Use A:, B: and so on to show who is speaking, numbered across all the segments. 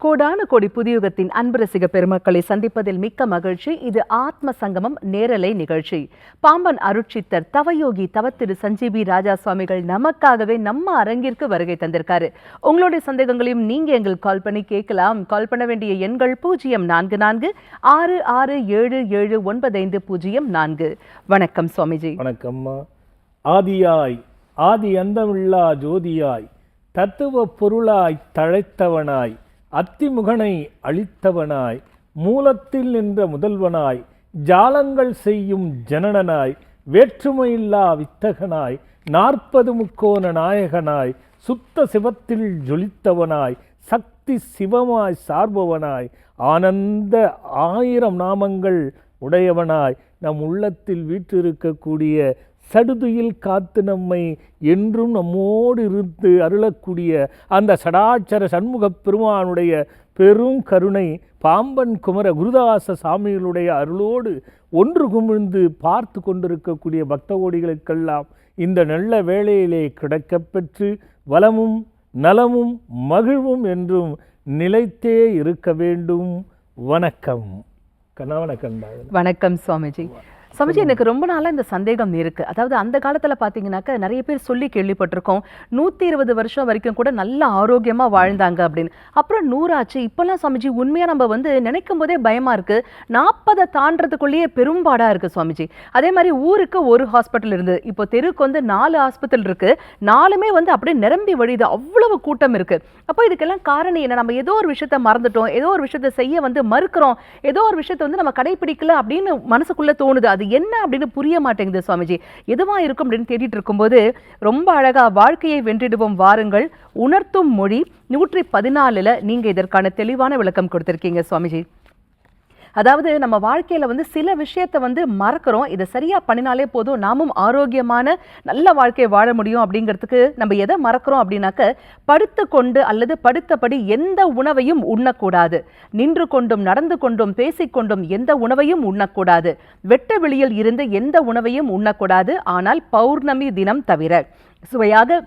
A: கோடான கோடி புதியுகத்தின் அன்பு ரசிக பெருமக்களை சந்திப்பதில் மிக்க மகிழ்ச்சி. இது ஆத்ம சங்கமம் நேரலை நிகழ்ச்சி. பாம்பன் அருட்சித்தர் தவயோகி தவத்திரு சஞ்சீவி ராஜா சுவாமிகள் நமக்காகவே நம்ம அரங்கிற்கு வருகை தந்திருக்காரு. உங்களுடைய சந்தேகங்களையும் நீங்க எங்களுக்கு கால் பண்ணி கேட்கலாம். கால் பண்ண வேண்டிய எண்கள் 0446677950. வணக்கம் சுவாமிஜி.
B: வணக்கம்மா. ஆதியாய் ஆதி அந்தமில்லா ஜோதியாய் தத்துவ பொருளாய் தழைத்தவனாய் அத்திமுகனை அளித்தவனாய் மூலத்தில் நின்ற முதல்வனாய் ஜாலங்கள் செய்யும் ஜனனனாய் வேற்றுமையில்லா வித்தகனாய் 40 முக்கோண நாயகனாய் சுத்த சிவத்தில் ஜொலித்தவனாய் சக்தி சிவமாய் சார்பவனாய் ஆனந்த 1000 நாமங்கள் உடையவனாய் நம் உள்ளத்தில் வீற்றிருக்கக்கூடிய சடுதுயில் காத்து நம்மை என்றும் நம்மோடு இருந்து அருளக்கூடிய அந்த சடாட்சர சண்முக பெருமானுடைய பெரும் கருணை பாம்பன் குமர குருதாச சாமிகளுடைய அருளோடு ஒன்று குமிழ்ந்து பார்த்து கொண்டிருக்கக்கூடிய பக்த கோடிகளுக்கெல்லாம் இந்த நல்ல வேளையிலே கிடைக்கப்பெற்று வளமும் நலமும் மகிழ்வும் என்றும் நிலைத்தே இருக்க வேண்டும். வணக்கம் வணக்கம்.
A: வணக்கம் சுவாமிஜி. சுவாமிஜி, எனக்கு ரொம்ப நாளாக இந்த சந்தேகம் இருக்கு. அதாவது அந்த காலத்தில் பார்த்தீங்கன்னாக்க நிறைய பேர் சொல்லி கேள்விப்பட்டிருக்கோம், 120 வருஷம் வரைக்கும் கூட நல்ல ஆரோக்கியமாக வாழ்ந்தாங்க அப்படின்னு. அப்புறம் 100 ஆச்சு. இப்போல்லாம் சுவாமிஜி உண்மையாக நம்ம நினைக்கும் போதே பயமாக இருக்கு. 40 தாண்டறதுக்குள்ளேயே பெரும்பாடாக இருக்கு சுவாமிஜி. அதே மாதிரி ஊருக்கு ஒரு ஹாஸ்பிட்டல் இருந்து இப்போ தெருக்கு 4 ஹாஸ்பிட்டல் இருக்கு. 4மே அப்படியே நிரம்பி வழியுது, அவ்வளவு கூட்டம் இருக்கு. அப்போ இதுக்கெல்லாம் காரணம் என்ன? நம்ம ஏதோ ஒரு விஷயத்த மறந்துட்டோம், ஏதோ ஒரு விஷயத்த செய்ய மறுக்கிறோம், ஏதோ ஒரு விஷயத்த நம்ம கடைபிடிக்கல அப்படின்னு மனசுக்குள்ள தோணுது. அது என்ன அப்படின்னு புரிய மாட்டேங்குது சுவாமிஜி. எதுவா இருக்கும் அப்படின்னு தேடிட்டு இருக்கும்போது ரொம்ப அழகா வாழ்க்கையை வென்றிடுவோம் வாருங்கள் உணர்த்தும் மொழி 114ல நீங்க இதற்கான தெளிவான விளக்கம் கொடுத்திருக்கீங்க சுவாமிஜி. அதாவது நம்ம வாழ்க்கையில சில விஷயத்தை மறக்கிறோம், இதை சரியா பண்ணினாலே போதும் நாமும் ஆரோக்கியமான நல்ல வாழ்க்கையை வாழ முடியும் அப்படிங்கிறதுக்கு நம்ம எதை மறக்கிறோம் அப்படின்னாக்க, படுத்து கொண்டு அல்லது படுத்தபடி எந்த உணவையும் உண்ணக்கூடாது, நின்று கொண்டும் நடந்து கொண்டும் பேசிக்கொண்டும் எந்த உணவையும் உண்ணக்கூடாது, வெட்ட வெளியில் இருந்து எந்த உணவையும் உண்ணக்கூடாது, ஆனால் பௌர்ணமி தினம் தவிர சுவையாக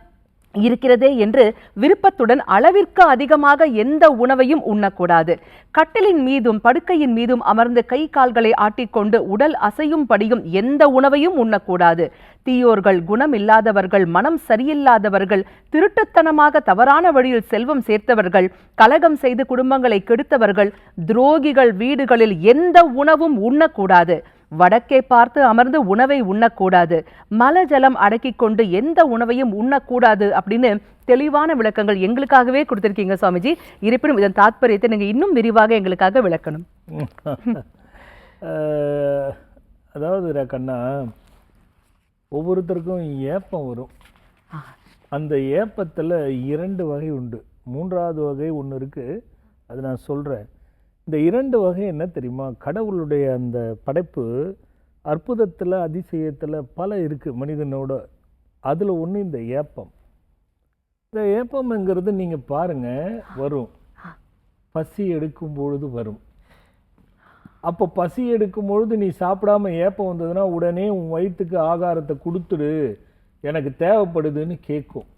A: இருக்கிறதே என்று விருப்பத்துடன் அளவிற்கு அதிகமாக எந்த உணவையும் உண்ணக்கூடாது, கட்டிலின் மீதும் படுக்கையின் மீதும் அமர்ந்து கை கால்களை ஆட்டிக்கொண்டு உடல் அசையும் படியும் எந்த உணவையும் உண்ணக்கூடாது, தீயோர்கள், குணம் இல்லாதவர்கள், மனம் சரியில்லாதவர்கள், திருட்டுத்தனமாக தவறான வழியில் செல்வம் சேர்த்தவர்கள், கலகம் செய்து குடும்பங்களை கெடுத்தவர்கள், துரோகிகள் வீடுகளில் எந்த உணவும் உண்ணக்கூடாது, வடக்கே பார்த்து அமர்ந்து உணவை உண்ணக்கூடாது, மலஜலம் அடக்கி கொண்டு எந்த உணவையும் உண்ணக்கூடாது அப்படின்னு தெளிவான விளக்கங்கள் எங்களுக்காகவே கொடுத்திருக்கீங்க சுவாமிஜி. இருப்பினும் இதன் தாத்பரியத்தை நீங்க இன்னும் விரிவாக எங்களுக்காக விளக்கணும்.
B: அதாவது கண்ணா, ஒவ்வொருத்தருக்கும் ஏப்பம் வரும். அந்த ஏப்பத்தில் 2 வகை உண்டு. 3வது வகை ஒன்று இருக்கு, அது நான் சொல்றேன். இந்த 2 வகை என்ன தெரியுமா? கடவுளுடைய அந்த படைப்பு அற்புதத்தில் அதிசயத்தில் பல இருக்குது மனிதனோட. அதில் ஒன்று இந்த ஏப்பம். இந்த ஏப்பம்ங்கிறது நீங்கள் பாருங்கள் வரும், பசி எடுக்கும் பொழுது வரும். அப்போ பசி எடுக்கும் பொழுது நீ சாப்பிடாம ஏப்பம் வந்ததுன்னா உடனே உன் வயிற்றுக்கு ஆகாரத்தை கொடுத்துடு, எனக்கு தேவைப்படுதுன்னு கேட்கும்.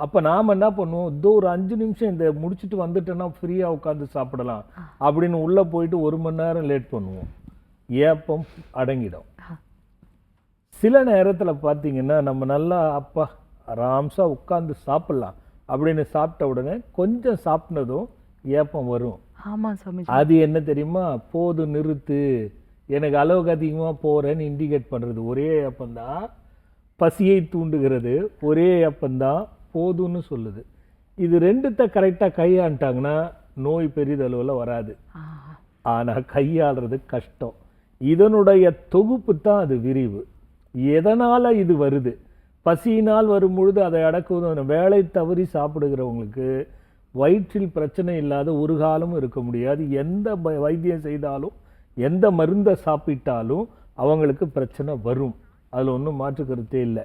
B: அப்போ நாம் என்ன பண்ணுவோம், ஒரு 5 நிமிஷம் இந்த முடிச்சுட்டு வந்துட்டோன்னா ஃப்ரீயாக உட்காந்து சாப்பிடலாம் அப்படின்னு உள்ளே போயிட்டு 1 மணி நேரம் லேட் பண்ணுவோம், ஏப்பம் அடங்கிடும். சில நேரத்தில் பார்த்தீங்கன்னா நம்ம நல்லா அப்பா ஆராம்ஸாக உட்காந்து சாப்பிட்லாம் அப்படின்னு சாப்பிட்ட உடனே கொஞ்சம் சாப்பிட்டதும் ஏப்பம் வரும். அது என்ன தெரியுமா? போது நிறுத்து, எனக்கு அளவுக்கு அதிகமாக போகிறேன்னு இண்டிகேட் பண்ணுறது ஒரே ஏப்பந்தான். பசியை தூண்டுகிறது ஒரே ஏப்பந்தான், போதுன்னு சொல்லுது. இது 2த்தை கரெக்டாக கையாண்டாங்கன்னா நோய் பெரிதளவில் வராது. ஆனால் கையாளுறது கஷ்டம். இதனுடைய தொகுப்பு தான் அது விரிவு. எதனால் இது வருது? பசியினால் வரும்பொழுது அதை அடக்குவது. வேலை தவறி சாப்பிடுகிறவங்களுக்கு வயிற்றில் பிரச்சனை இல்லாத ஒரு காலமும் இருக்க முடியாது. எந்த வைத்தியம் செய்தாலும் எந்த மருந்தை சாப்பிட்டாலும் அவங்களுக்கு பிரச்சனை வரும், அதில் ஒன்றும் மாற்று கருத்தே இல்லை.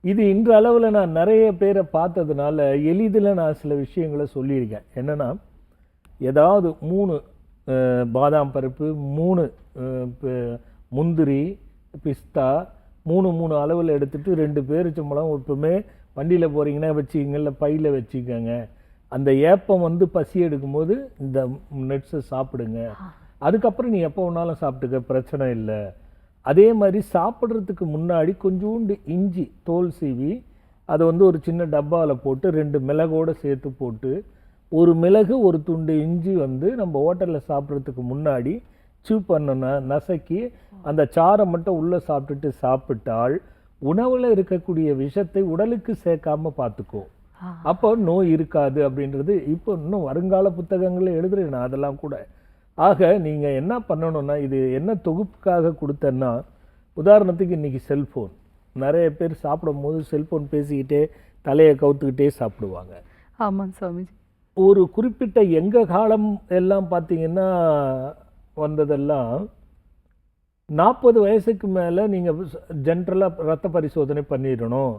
B: இது இன்ற அளவில் நான் நிறைய பேரை பார்த்ததுனால எளிதில் நான் சில விஷயங்களை சொல்லியிருக்கேன். என்னென்னா, ஏதாவது 3 பாதாம் பருப்பு, 3 முந்திரி, பிஸ்தா 3 அளவில் எடுத்துகிட்டு 2 பேரிச்சம்பழம் எப்பவுமே வண்டியில் போகிறீங்கன்னா வச்சுக்கோங்க, இல்லை பையில் வச்சுக்கோங்க. அந்த ஏப்பம் வந்து பசி எடுக்கும்போது இந்த நட்ஸை சாப்பிடுங்க. அதுக்கப்புறம் நீ எப்போ வேணாலும் சாப்பிட்டுக்க, பிரச்சனை இல்லை. அதே மாதிரி சாப்பிட்றதுக்கு முன்னாடி கொஞ்சோண்டு இஞ்சி தோல் சீவி அதை வந்து ஒரு சின்ன டப்பாவில் போட்டு 2 மிளகோடு சேர்த்து போட்டு, ஒரு மிளகு ஒரு துண்டு இஞ்சி வந்து நம்ம ஹோட்டலில் சாப்பிட்றதுக்கு முன்னாடி சூ பண்ண நசக்கி அந்த சாரை மட்டும் உள்ளே சாப்பிட்டால் உணவில் இருக்கக்கூடிய விஷத்தை உடலுக்கு சேர்க்காம பார்த்துக்கோ. அப்போ நோய் இருக்காது அப்படின்றது இப்போ இன்னும் வருங்கால புத்தகங்களில் எழுதுறேன் நான் அதெல்லாம் கூட. ஆக நீங்கள் என்ன பண்ணணும்னா, இது என்ன தொகுப்புக்காக கொடுத்தேன்னா, உதாரணத்துக்கு இன்றைக்கி செல்ஃபோன், நிறைய பேர் சாப்பிடும் போது செல்ஃபோன் பேசிக்கிட்டே தலையை கவுத்துக்கிட்டே சாப்பிடுவாங்க.
A: ஆமாம் சுவாமிஜி.
B: ஒரு குறிப்பிட்ட எங்கள் காலம் எல்லாம் பார்த்தீங்கன்னா வந்ததெல்லாம் 40 வயசுக்கு மேலே நீங்கள் ஜென்ரலாக ரத்த பரிசோதனை பண்ணிடணும்,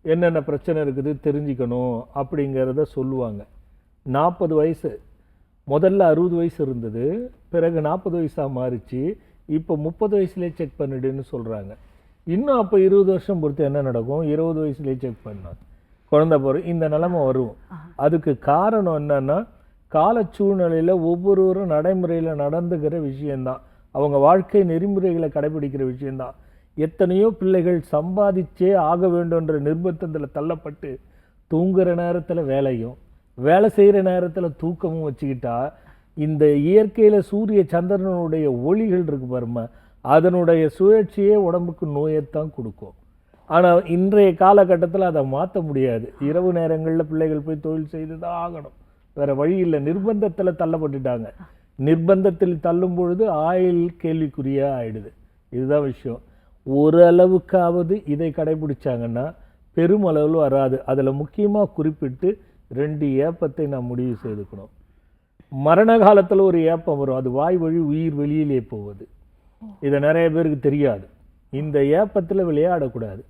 B: என்னென்ன பிரச்சனை இருக்குது தெரிஞ்சுக்கணும் அப்படிங்கிறத சொல்லுவாங்க. 40 வயசு, முதல்ல 60 வயசு இருந்தது, பிறகு 40 வயசாக மாறிச்சு, இப்போ 30 வயசுலேயே செக் பண்ணிடுன்னு சொல்கிறாங்க. இன்னும் அப்போ 20 வருஷம் பொறுத்து என்ன நடக்கும், 20 வயசுலேயே செக் பண்ணாங்க, குழந்தை பிறகு இந்த நிலைமை வரும். அதுக்கு காரணம் என்னன்னா, கால சூழ்நிலையில் ஒவ்வொருவரும் நடைமுறையில் நடந்துக்கிற விஷயந்தான், அவங்க வாழ்க்கை நெறிமுறைகளை கடைபிடிக்கிற விஷயந்தான். எத்தனையோ பிள்ளைகள் சம்பாதிச்சே ஆக வேண்டும்ன்ற நிர்பந்தத்தில் தள்ளப்பட்டு தூங்குகிற நேரத்தில் வேலையும் வேலை செய்கிற நேரத்தில் தூக்கமும் வச்சுக்கிட்டா இந்த இயற்கையில் சூரிய சந்திரனுடைய ஒளிகள் இருக்கு பாருமா, அதனுடைய சுழற்சியே உடம்புக்கு நோயைத்தான் கொடுக்கும். ஆனால் இன்றைய காலகட்டத்தில் அதை மாற்ற முடியாது. இரவு நேரங்களில் பிள்ளைகள் போய் தொழில் செய்து தான் ஆகணும், வேறு வழி இல்லை. நிர்பந்தத்தில் தள்ளப்பட்டுட்டாங்க. நிர்பந்தத்தில் தள்ளும் பொழுது ஆயுள் கேள்விக்குறியாக ஆயிடுது. இதுதான் விஷயம். ஓரளவுக்காவது இதை கடைபிடிச்சாங்கன்னா பெருமளவில் வராது. அதில் முக்கியமாக குறிப்பிட்டு 2 ஏப்பத்தை நான் முடிவு செய்துக்கணும். மரண காலத்தில் ஒரு ஏப்பம் வரும், அது வாய் வழி உயிர் வெளியிலே போவது. இதை நிறைய பேருக்கு தெரியாது. இந்த ஏப்பத்தில் விளையாடக்கூடாது.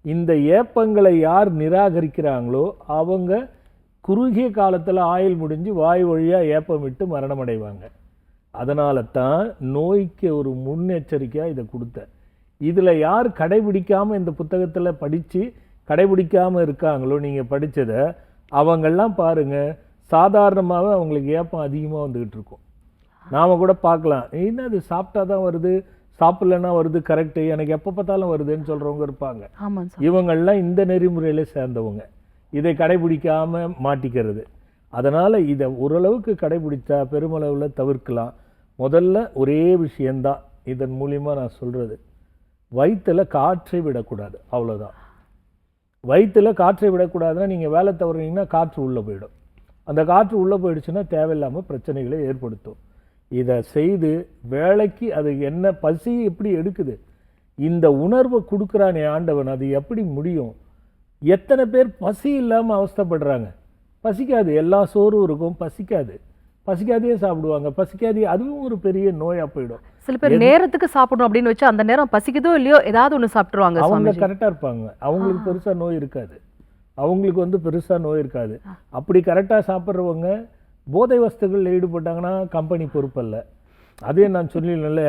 B: இந்த ஏப்பங்களை யார் நிராகரிக்கிறாங்களோ அவங்க குறுகிய காலத்தில் ஆயுள் முடிஞ்சு வாய் வழியாக ஏப்பம் விட்டு மரணம் அடைவாங்க. அதனால தான் நோய்க்கு ஒரு முன்னெச்சரிக்கையாக இதை கொடுத்தேன். இதில் யார் கடைபிடிக்காமல் இந்த புத்தகத்தில் படித்து கடைபிடிக்காமல் இருக்காங்களோ, நீங்கள் படித்ததை அவங்கெல்லாம் பாருங்கள், சாதாரணமாகவே அவங்களுக்கு ஏப்பம் அதிகமாக வந்துக்கிட்டு இருக்கும். நாம் கூட பார்க்கலாம், என்ன அது சாப்பிட்டா தான் வருது, சாப்பிட்லன்னா வருது, கரெக்டு, எனக்கு எப்போ பார்த்தாலும் வருதுன்னு சொல்கிறவங்க இருப்பாங்க. இவங்கள்லாம் இந்த நெறிமுறையில் சேர்ந்தவங்க, இதை கடைபிடிக்காமல் மாட்டிக்கிறது. அதனால் இதை ஓரளவுக்கு கடைபிடித்தா பெருமளவில் தவிர்க்கலாம். முதல்ல ஒரே விஷயந்தான் இதன் மூலிமா நான் சொல்கிறது, வயிற்றில் காற்றை விடக்கூடாது, அவ்வளோதான். வயிற்றில் காற்றை விடக்கூடாதுன்னா நீங்கள் வேலை தவறுனீங்கன்னா காற்று உள்ளே போயிடும். அந்த காற்று உள்ளே போயிடுச்சுன்னா தேவையில்லாமல் பிரச்சனைகளை ஏற்படுத்தும். இதை செய்து வேலைக்கு அது என்ன பசி எப்படி எடுக்குது, இந்த உணர்வை கொடுக்குறானே ஆண்டவன், அது எப்படி முடியும்? எத்தனை பேர் பசி இல்லாமல் அவஸ்தைப்படுறாங்க? பசிக்காது, எல்லா சோறும் இருக்கும், பசிக்காதே சாப்பிடுவாங்க, பசிக்காதே, அதுவும் ஒரு பெரிய நோயாக போயிடும்.
A: சில பேர் நேரத்துக்கு சாப்பிடணும் அப்படின்னு வச்சு அந்த நேரம் பசிக்குதோ இல்லையோ ஏதாவது ஒன்று சாப்பிட்டுருவாங்க.
B: அவங்க கரெக்டாக இருப்பாங்க, அவங்களுக்கு பெருசாக நோய் இருக்காது, அவங்களுக்கு வந்து பெருசாக நோய் இருக்காது. அப்படி கரெக்டாக சாப்பிட்றவங்க போதை வஸ்துகளில் ஈடுபட்டாங்கன்னா கம்பெனி பொறுப்பல்ல. அதே நான் சொல்லிடல,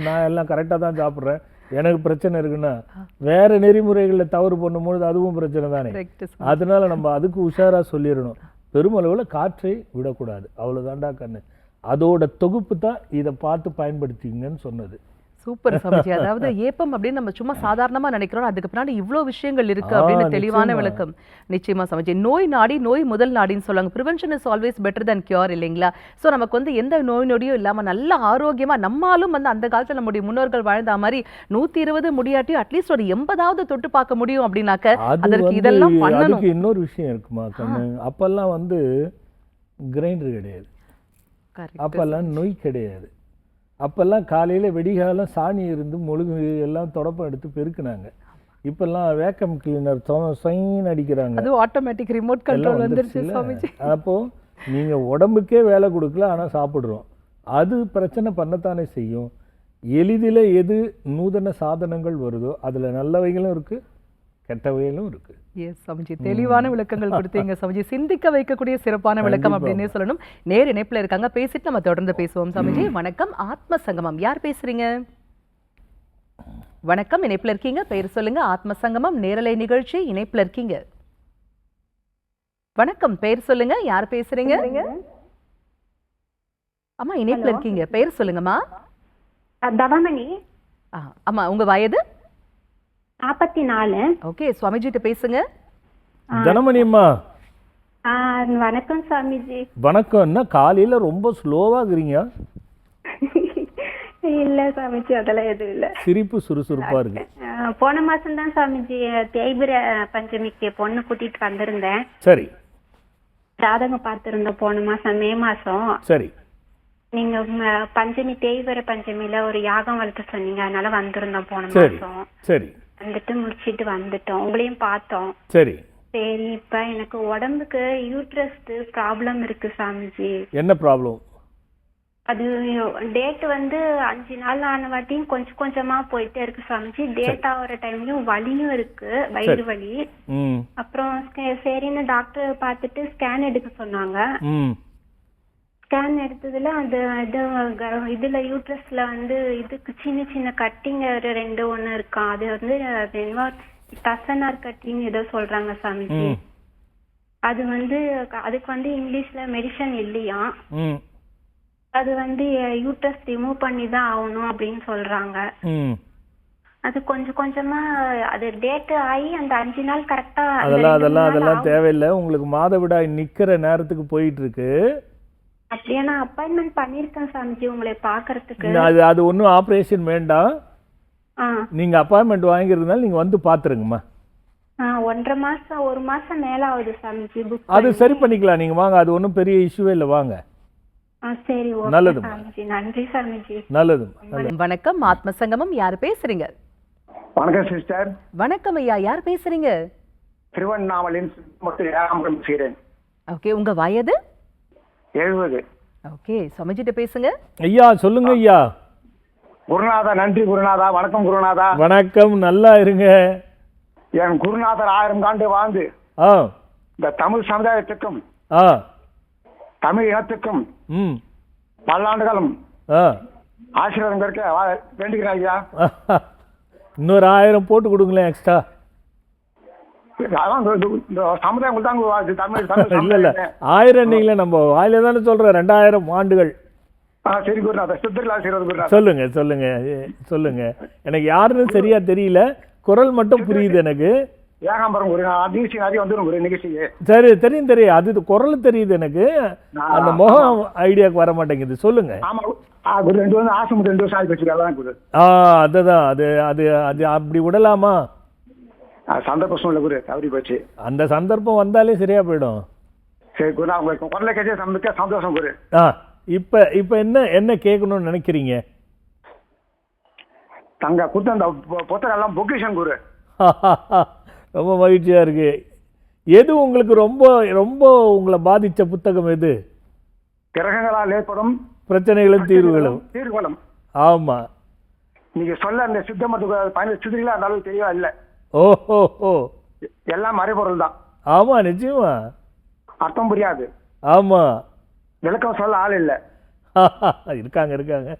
B: நான் எல்லாம் கரெக்டாக தான் சாப்பிட்றேன், எனக்கு பிரச்சனை இருக்குன்னா வேற நெறிமுறைகளில் தவறு பண்ணும்போது அதுவும் பிரச்சனை தானே. அதனால நம்ம அதுக்கு உஷாராக சொல்லிடணும், பெருமளவில் காற்றை விடக்கூடாது, அவ்வளோதான்டா கண்ணு. அதோட தொகுப்பு தான் இதை பார்த்து பயன்படுத்திங்கன்னு சொன்னது.
A: சூப்பர் சாமிஜி. அதாவது ஏப்பம் அப்படின்னு நம்ம சும்மா சாதாரணமா நினைக்கிறோம், அதுக்கு பின்னாடி இவ்வளோ விஷயங்கள் இருக்கு அப்படின்னு தெளிவான விளக்கம். நிச்சயமா சாமிஜி. நோய் நாடி நோய் முதல் நாடின்னு சொல்லுவாங்க. Prevention is always better than cure இல்லைங்களா? ஸோ நமக்கு வந்து எந்த நோய் நொடியும் இல்லாமல் நல்ல ஆரோக்கியமா நம்மளும் வந்து அந்த காலத்தில் நம்முடைய முன்னோர்கள் வாழ்ந்த மாதிரி 120 முடியாட்டியும் அட்லீஸ்ட் ஒரு 80வது தொட்டு பார்க்க முடியும் அப்படின்னாக்க அதற்கு இதெல்லாம் பண்ணணும்.
B: இன்னொரு விஷயம் இருக்குமா கண்ணு, அப்பெல்லாம் வந்து கிரைண்டர் கிடையாது, அப்பெல்லாம் நொய் கிடையாது, அப்பெல்லாம் காலையில் வெடிகாலம் சாணி இருந்து முழுகு எல்லாம் தொடப்பம் எடுத்து பெருக்குனாங்க. இப்பெல்லாம் வேக்கம் கிளீனர் சைன் அடிக்கிறாங்க, அது
A: ஆட்டோமேட்டிக் ரிமோட் கண்ட்ரோல் வந்துருச்சு சாமிஜி.
B: அப்போது நீங்கள் உடம்புக்கே வேலை கொடுக்கல, ஆனால் சாப்பிட்றோம், அது பிரச்சனை பண்ணத்தானே செய்யும். எளிதில் எது நூதன சாதனங்கள் வருதோ அதில் நல்லவைகளும் இருக்குது, கெட்டவைகளும் இருக்குது.
A: எஸ் சாமிஜி, தெளிவான விளக்கங்கள் கொடுத்தீங்க சாமிஜி. சிந்திக்க வைக்கக்கூடிய சிறப்பான விளக்கம் அப்படின்னே சொல்லணும். நேர் இணைப்புல இருக்காங்க, பேசிட்டு நம்ம தொடர்ந்து பேசுவோம் சாமிஜி. வணக்கம், ஆத்ம சங்கமம், யார் பேசுறீங்க? வணக்கம், இணைப்புல இருக்கீங்க, பெயர் சொல்லுங்க. ஆத்ம சங்கமம் நேரலை நிகழ்ச்சி, இணைப்புல இருக்கீங்க. வணக்கம், பெயர் சொல்லுங்க. யார் பேசுறீங்க? அம்மா இணைப்புல இருக்கீங்க, பெயர் சொல்லுங்கம்மா.
C: தவமணி.
A: அம்மா உங்க வயது?
C: 44.
A: ஓகே, சுவாமிஜிட்ட பேசுங்க.
B: தனமணி அம்மா.
C: வணக்கம் சாமிஜி.
B: வணக்கம். என்ன காலையில ரொம்ப ஸ்லோவா இருக்கிறீங்க?
C: இல்ல சாமிஜி, அதெல்லாம் எதுவும் இல்ல.
B: சிரிப்பு சுறுசுறுப்பா இருக்கு.
C: போன மாசம் தான் சாமிஜி தேய்பிர பஞ்சமிக்கு பொண்ணு கூட்டிட்டு வந்திருந்தேன்.
B: சரி.
C: ஜாதகம் பார்த்திருந்தோம் போன மாசம், மே மாசம்.
B: சரி.
C: நீங்க பஞ்சமி தேய்பிர பஞ்சமியில ஒரு யாகம் வளர்த்து சொன்னீங்க, அதனால வந்திருந்தோம் போன
B: சரி.
C: மாசம்.
B: சரி.
C: வந்துட்டு முடிச்சிட்டு வந்துட்டோம், உங்களையும் பார்த்தோம்.
B: சரி.
C: சரி, இப்ப எனக்கு உடம்புக்கு யூட்ரஸ் ப்ராப்ளம் இருக்கு சாமிஜி.
B: என்ன ப்ராப்ளம்?
C: அது டேட் வந்து 5 நாள் ஆன வாட்டியும் கொஞ்சம் கொஞ்சமா போயிட்டே இருக்கு சாமிஜி. டேட் ஆகிற டைம்லயும் வலியும் இருக்கு, வயிறு வலி. அப்புறம் சரின்னு டாக்டர் பார்த்துட்டு ஸ்கேன் எடுக்க சொன்னாங்க. ஸ்கேன் எடுத்ததுல அது இதுல யூட்ரஸ்ல வந்து இதுக்கு சின்ன சின்ன கட்டிங் 2 ஒண்ணு இருக்கான். அது வந்து என்ன தசனார் கட்டிங் ஏதோ சொல்றாங்க சாமிஜி. அது வந்து அதுக்கு வந்து இங்கிலீஷ்ல மெடிசன் இல்லையா, அது வந்து யூட்ரஸ் ரிமூவ் பண்ணி தான் ஆகணும் அப்படின்னு சொல்றாங்க. அது கொஞ்சம் கொஞ்சமா அது டேட் ஆகி அந்த 5 நாள் கரெக்டா.
B: அதெல்லாம் தேவையில்லை. உங்களுக்கு மாதவிடாய் நிக்கிற நேரத்துக்கு போயிட்டு இருக்கு.
C: அப்படியே நான் அப்பாயின்மெண்ட் பண்ணிருக்கேன் சாமிஜி உங்களை பாக்குறதுக்கு.
B: அது ஒன்றும் ஆப்ரேஷன் வேண்டாம். நீங்க அப்பாயின்மெண்ட் வாங்கியிருந்தாலும் நீங்க வந்து பாத்துருங்கம்மா.
C: 1 மாசம் மேல ஆகுது சாமிஜி.
B: அது சரி பண்ணிக்கலாம், நீங்க வாங்க. அது ஒன்றும் பெரிய இஷ்யூவே இல்லை, வாங்க.
C: சரி,
B: நல்லது.
C: நன்றி சாமிஜி.
B: நல்லது.
A: வணக்கம், ஆத்ம சங்கமம். யார் பேசுறீங்க?
D: வணக்கம் சிஸ்டர்.
A: வணக்கம் ஐயா, யார் பேசுறீங்க?
D: திருவண்ணாமலையின் பேசுகிறேன்.
A: ஓகே, உங்க வயது?
D: 70.
A: ஓகே, சுவாமிஜிட்ட பேசுங்க.
B: ஐயா சொல்லுங்க ஐயா.
D: குருநாதா. நன்றி குருநாதா. வணக்கம் குருநாதா.
B: வணக்கம், நல்லா இருங்க.
D: என் குருநாதர் 1000 ஆண்டு வாழ்ந்து இந்த தமிழ் சமுதாயத்துக்கும் தமிழ் இனத்துக்கும் பல்லாண்டுகளும் ஆசீர்வாதம் கிடைக்க வேண்டுகிறேன் ஐயா.
B: இன்னொரு 1000 போட்டு கொடுங்களேன் எக்ஸ்ட்ரா.
D: சமுதாயம்
B: இல்ல 1000 நீங்களே நம்ம வாயில தானே சொல்ற. 2000 ஆண்டுகள்.
D: சரி குருநாதா. சித்தர்கள் ஆசீர்வாதம் குருநாதா.
B: சொல்லுங்க சொல்லுங்க சொல்லுங்க. எனக்கு யாருன்னு சரியா தெரியல, குரல் மட்டும் புரியுது எனக்கு.
D: ஏகாம்பரம் ஒரு நிகழ்ச்சிக்கு.
B: சரி, தெரியும் தெரியும். அது குரல் தெரியுது எனக்கு, அந்த முகம் ஐடியாவுக்கு வர மாட்டேங்குது. சொல்லுங்க. அதுதான் அது அது அது அப்படி விடலாமா?
D: சந்தர்ப்பம் குரு தவறி போச்சு.
B: அந்த சந்தர்ப்பம் வந்தாலே சரியா போயிடும்.
D: சரி குரு, உங்களுக்கு குரலை கேட்க சந்தோஷம் குரு.
B: இப்ப இப்ப என்ன என்ன கேட்கணும்னு நினைக்கிறீங்க?
D: தங்க கொடுத்த அந்த புத்தகம் எல்லாம் பொக்கிஷன் குரு.
B: ரொம்ப மகிழ்ச்சியா இருக்கு. எது உங்களுக்கு ரொம்ப ரொம்ப உங்களை பாதிச்ச புத்தகம் எது?
D: கிரகங்களால் ஏற்படும்
B: பிரச்சனைகளும் தீர்வுகளும். ஆமா,
D: நீங்க சொல்ல அந்த சித்த மருத்துவ சிதிரிகளா அந்த அளவுக்கு தெரியவா இல்ல.
B: ஓஹோ,
D: எல்லாம் மறைபொருள் தான்.
B: ஆமா, நிச்சயமா.
D: அர்த்தம் புரியாது.
B: ஆமா,
D: விளக்கம் சொல்ல ஆள் இல்ல.
B: இருக்காங்க இருக்காங்க.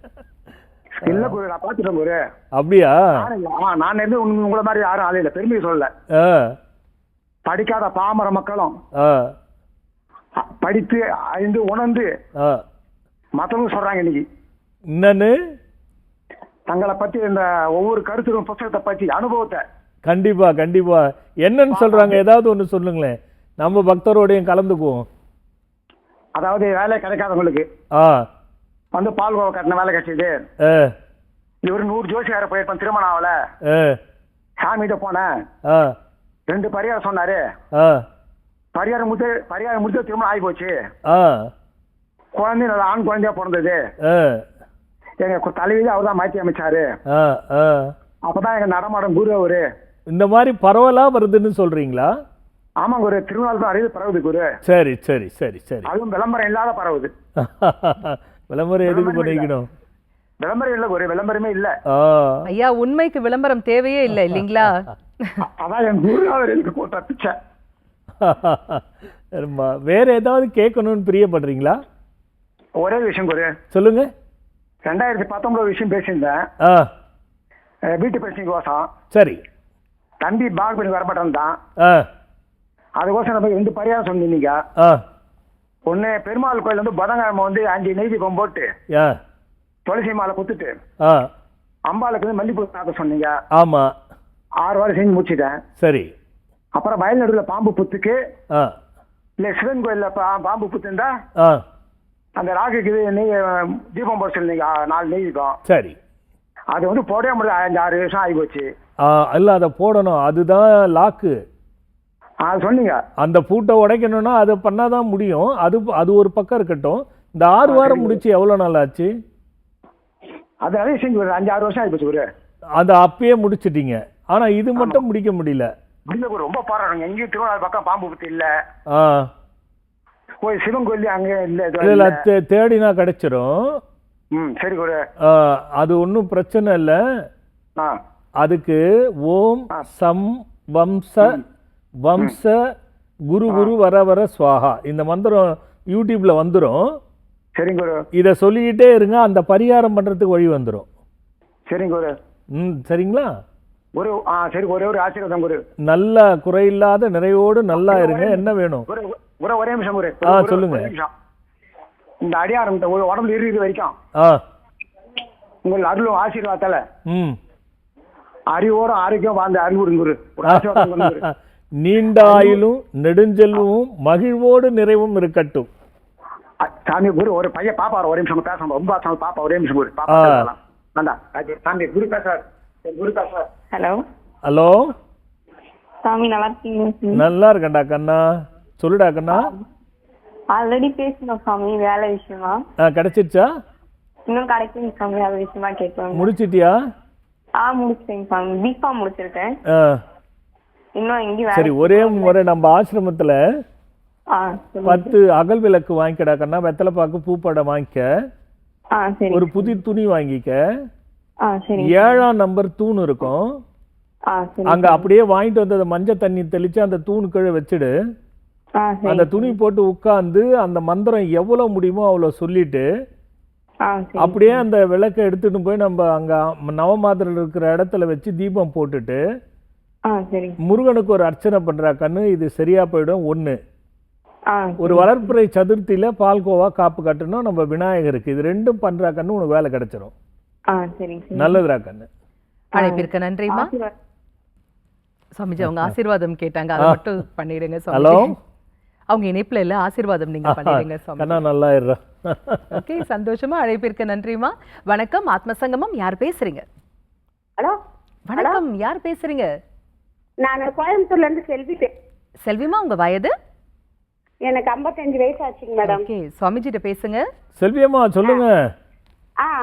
D: இல்ல குரு, நான் பாத்துட்டேன் குரு.
B: அப்படியா?
D: நான் எதுவும் உங்களை மாதிரி யாரும் ஆள் இல்ல, பெருமையை சொல்லல. படிக்காத பாமர மக்களும் படித்து அறிந்து உணர்ந்து மத்தவங்க சொல்றாங்க இன்னைக்கு
B: என்னன்னு
D: தங்களை பத்தி இந்த ஒவ்வொரு கருத்துக்கும் புத்தகத்தை பத்தி அனுபவத்தை.
B: கண்டிப்பா கண்டிப்பா. என்னன்னு சொல்றாங்க? ஏதாவது ஒண்ணு சொல்லுங்களேன், நம்ம பக்தரோடையும் கலந்துக்குவோம்.
D: அதாவது வேலை கிடைக்காதவங்களுக்கு வந்து பால் கோவா கட்டின வேலை கிடைச்சது. இவரு 100 ஜோசியார போயிருப்பான், திருமணம் ஆகல. சாமிகிட்ட போனேன், 2 பரிகாரம் சொன்னாரு. பரிகாரம் முடிச்சு திருமணம் ஆகி போச்சு. குழந்தை நல்ல ஆண் குழந்தையா பிறந்தது. எங்க தலைவியில அவர் தான் மாற்றி அமைச்சாரு. அப்பதான் எங்க நடமாடும் குரு அவரு.
B: இந்த மாதிரி பரவலா வருதுன்னு சொல்றீங்களா?
D: ஆமா குரு, திருநாள் தான் அறிவு பரவுது குரு.
B: சரி சரி சரி சரி.
D: அதுவும் விளம்பரம் இல்லாத பரவுது.
B: விளம்பரம் எதுக்கு பண்ணிக்கணும்?
D: விளம்பரம் இல்ல குரு, விளம்பரமே இல்ல.
A: ஐயா, உண்மைக்கு விளம்பரம் தேவையே இல்லை இல்லைங்களா?
D: அதான் என் குருநாதர் எனக்கு தப்பிச்ச.
B: வேற ஏதாவது கேட்கணும்னு பிரியப்படுறீங்களா?
D: ஒரே விஷயம் குரு
B: சொல்லுங்க.
D: 2019 விஷயம் பேசியிருந்தேன், வீட்டு பிரச்சனைக்கு கோசம்.
B: சரி.
D: தம்பி பாக் பண்ணி வரப்பட்டான் தான். அதுக்கோசம் நம்ம 2 பரிகாரம் சொன்னீங்க.
B: ஆ
D: ஒன்று, பெருமாள் கோயில் வந்து புதன்கிழமை வந்து 5 நெய் தீபம் போட்டு
B: ஆ
D: துளசி மாலை குத்துட்டு
B: ஆ
D: அம்பாளுக்கு வந்து மல்லிப்பூ சாப்பிட சொன்னீங்க.
B: ஆமாம்
D: 6 வாரம் செஞ்சு முடிச்சிட்டேன்.
B: சரி.
D: அப்புறம் வயல் நடுவில் பாம்பு புத்துக்கு
B: ஆ
D: இல்லை சிவன் கோயிலில் பாம்பு புத்துந்தா
B: ஆ
D: அந்த ராகுக்கு இது நெய் தீபம் போட சொன்னீங்க. 4 நெய் தீபம்.
B: சரி.
D: அது வந்து போடவே முடியல. 5-6 வருஷம் ஆகி போச்சு.
B: இல்லை அதை போடணும், அதுதான் லாக்கு.
D: அது சொன்னீங்க.
B: அந்த பூட்டை உடைக்கணும்னா அதை பண்ணாதான் முடியும். அது ஒரு பக்கம் இருக்கட்டும். இந்த 6 வாரம் முடிச்சு எவ்வளோ நாள் ஆச்சு?
D: அது நிறைய செஞ்சு ஒரு 5-6 வருஷம் ஆகி போச்சு. ஒரு
B: அதை அப்பயே முடிச்சிட்டீங்க. ஆனால் இது மட்டும் முடிக்க முடியல.
D: முடியல. ரொம்ப பாராட்டுங்க. எங்கேயும் திருவண்ணாமலை பக்கம் பாம்பு புத்து இல்லை.
B: ஆ
D: கோயில் சிவன் கோயில் அங்கே இல்லை.
B: இதில் தேடினா கிடைச்சிரும்.
D: சரி குரு.
B: அது ஒன்றும் பிரச்சனை இல்லை.
D: ஆ
B: அதுக்கு ஓம் சம் வம்ச வம்ச குரு குரு வர வர ஸ்வாஹா இந்த மந்திரம் யூடியூப்ல வந்துடும்.
D: சரிங்க குரு.
B: இதை சொல்லிக்கிட்டே இருங்க, அந்த பரிகாரம் பண்றதுக்கு வழி வந்துடும்.
D: சரிங்க குரு.
B: சரிங்களா?
D: ஒரு சரி, ஒரே ஒரு ஆசீர்வாதம் குரு.
B: நல்ல குறையில்லாத நிறைவோடு நல்லா இருங்க. என்ன வேணும்?
D: ஒரே நிமிஷம் குரு.
B: சொல்லுங்க.
D: இந்த அடியாரம் உடம்புல இருக்கு வரைக்கும் உங்கள் அருளும் ஆசீர்வாதத்தால அறிவோடும் ஆரோக்கியம் வாழ்ந்த அருள் குரு. ஒரு ஆசீர்வாதம் குரு.
B: நீண்ட ஆயுளும் நெடுஞ்செல்வமும் மகிழ்வோடு நிறைவும் இருக்கட்டும்.
D: சாமி குரு. ஒரு பையன் பாப்பா ஒரே நிமிஷம் பேச ரொம்ப பாப்பா ஒரே நிமிஷம் குரு. பாப்பா சாமி குரு பேசுறாரு. குரு பேசுறாரு.
E: ஹலோ
B: ஹலோ
E: சாமி, நல்லா இருக்கீங்க?
B: நல்லா இருக்கேன்டா கண்ணா. சொல்லுடா கண்ணா.
E: ஆல்ரெடி பேசணும் சாமி, வேலை விஷயமா.
B: கிடைச்சிருச்சா?
E: இன்னும் கிடைக்குங்க சாமி, அது விஷயமா கேட்கலாம்.
B: முடிச்சிட்டியா?
E: முடிச்சிட்டேங்க சாமி. பிகாம் முடிச்சிருக்கேன். இன்னும் எங்கேயும்
B: சரி, ஒரே முறை நம்ம ஆசிரமத்துல 10 அகல் விளக்கு வாங்கிக்கடா கண்ணா. வெத்தலை பாக்கு பூப்படம் வாங்கிக்க. ஒரு புது துணி வாங்கிக்க. 7ஆம் நம்பர் தூண் இருக்கும். அங்க அப்படியே வாங்கிட்டு வந்து மஞ்சள் தண்ணி தெளிச்சு அந்த தூணு கீழே வச்சுடு. அந்த துணி போட்டு உட்கார்ந்து அந்த மந்திரம் எவ்வளவு முடியுமோ அவ்வளவு சொல்லிட்டு அப்படியே அந்த விளக்கை எடுத்துட்டு போய் நம்ம அங்க நவமாத்திரையில் இருக்கிற இடத்துல வச்சு தீபம் போட்டுட்டு முருகனுக்கு ஒரு அர்ச்சனை பண்றா கண்ணு. இது சரியா போயிடும். 1 ஒரு வளர்ப்புறை சதுர்த்தியில பால்கோவா காப்பு கட்டணும் நம்ம விநாயகருக்கு. இது 2ம் பண்றா கண்ணு, உனக்கு வேலை கிடைச்சிரும். நல்லதுரா கண்ணு.
A: அழைப்பிற்கு நன்றிமா. சுவாமிஜி அவங்க ஆசீர்வாதம் கேட்டாங்க, அதை மட்டும் பண்ணிடுங்க.
B: ஹலோ,
A: அவங்க இணைப்புல இல்ல, ஆசீர்வாதம் நீங்க பண்ணிடுங்க சுவாமி.
B: கண்ணா நல்லா இருடா.
A: ஓகே, சந்தோஷமா. அழைப்பிற்கு நன்றிமா. வணக்கம் ஆத்மசங்கமம். யார் பேசுறீங்க?
F: ஹலோ
A: வணக்கம், யார் பேசுறீங்க?
F: நான் கோயம்புத்தூர்ல இருந்து செல்வி.
A: செல்விமா, உங்க வயது?
F: எனக்கு 55 வயசு ஆச்சுங்க மேடம்.
A: ஓகே, சுவாமிஜிட்ட பேசுங்க.
B: செல்வியம்மா சொல்லுங்க.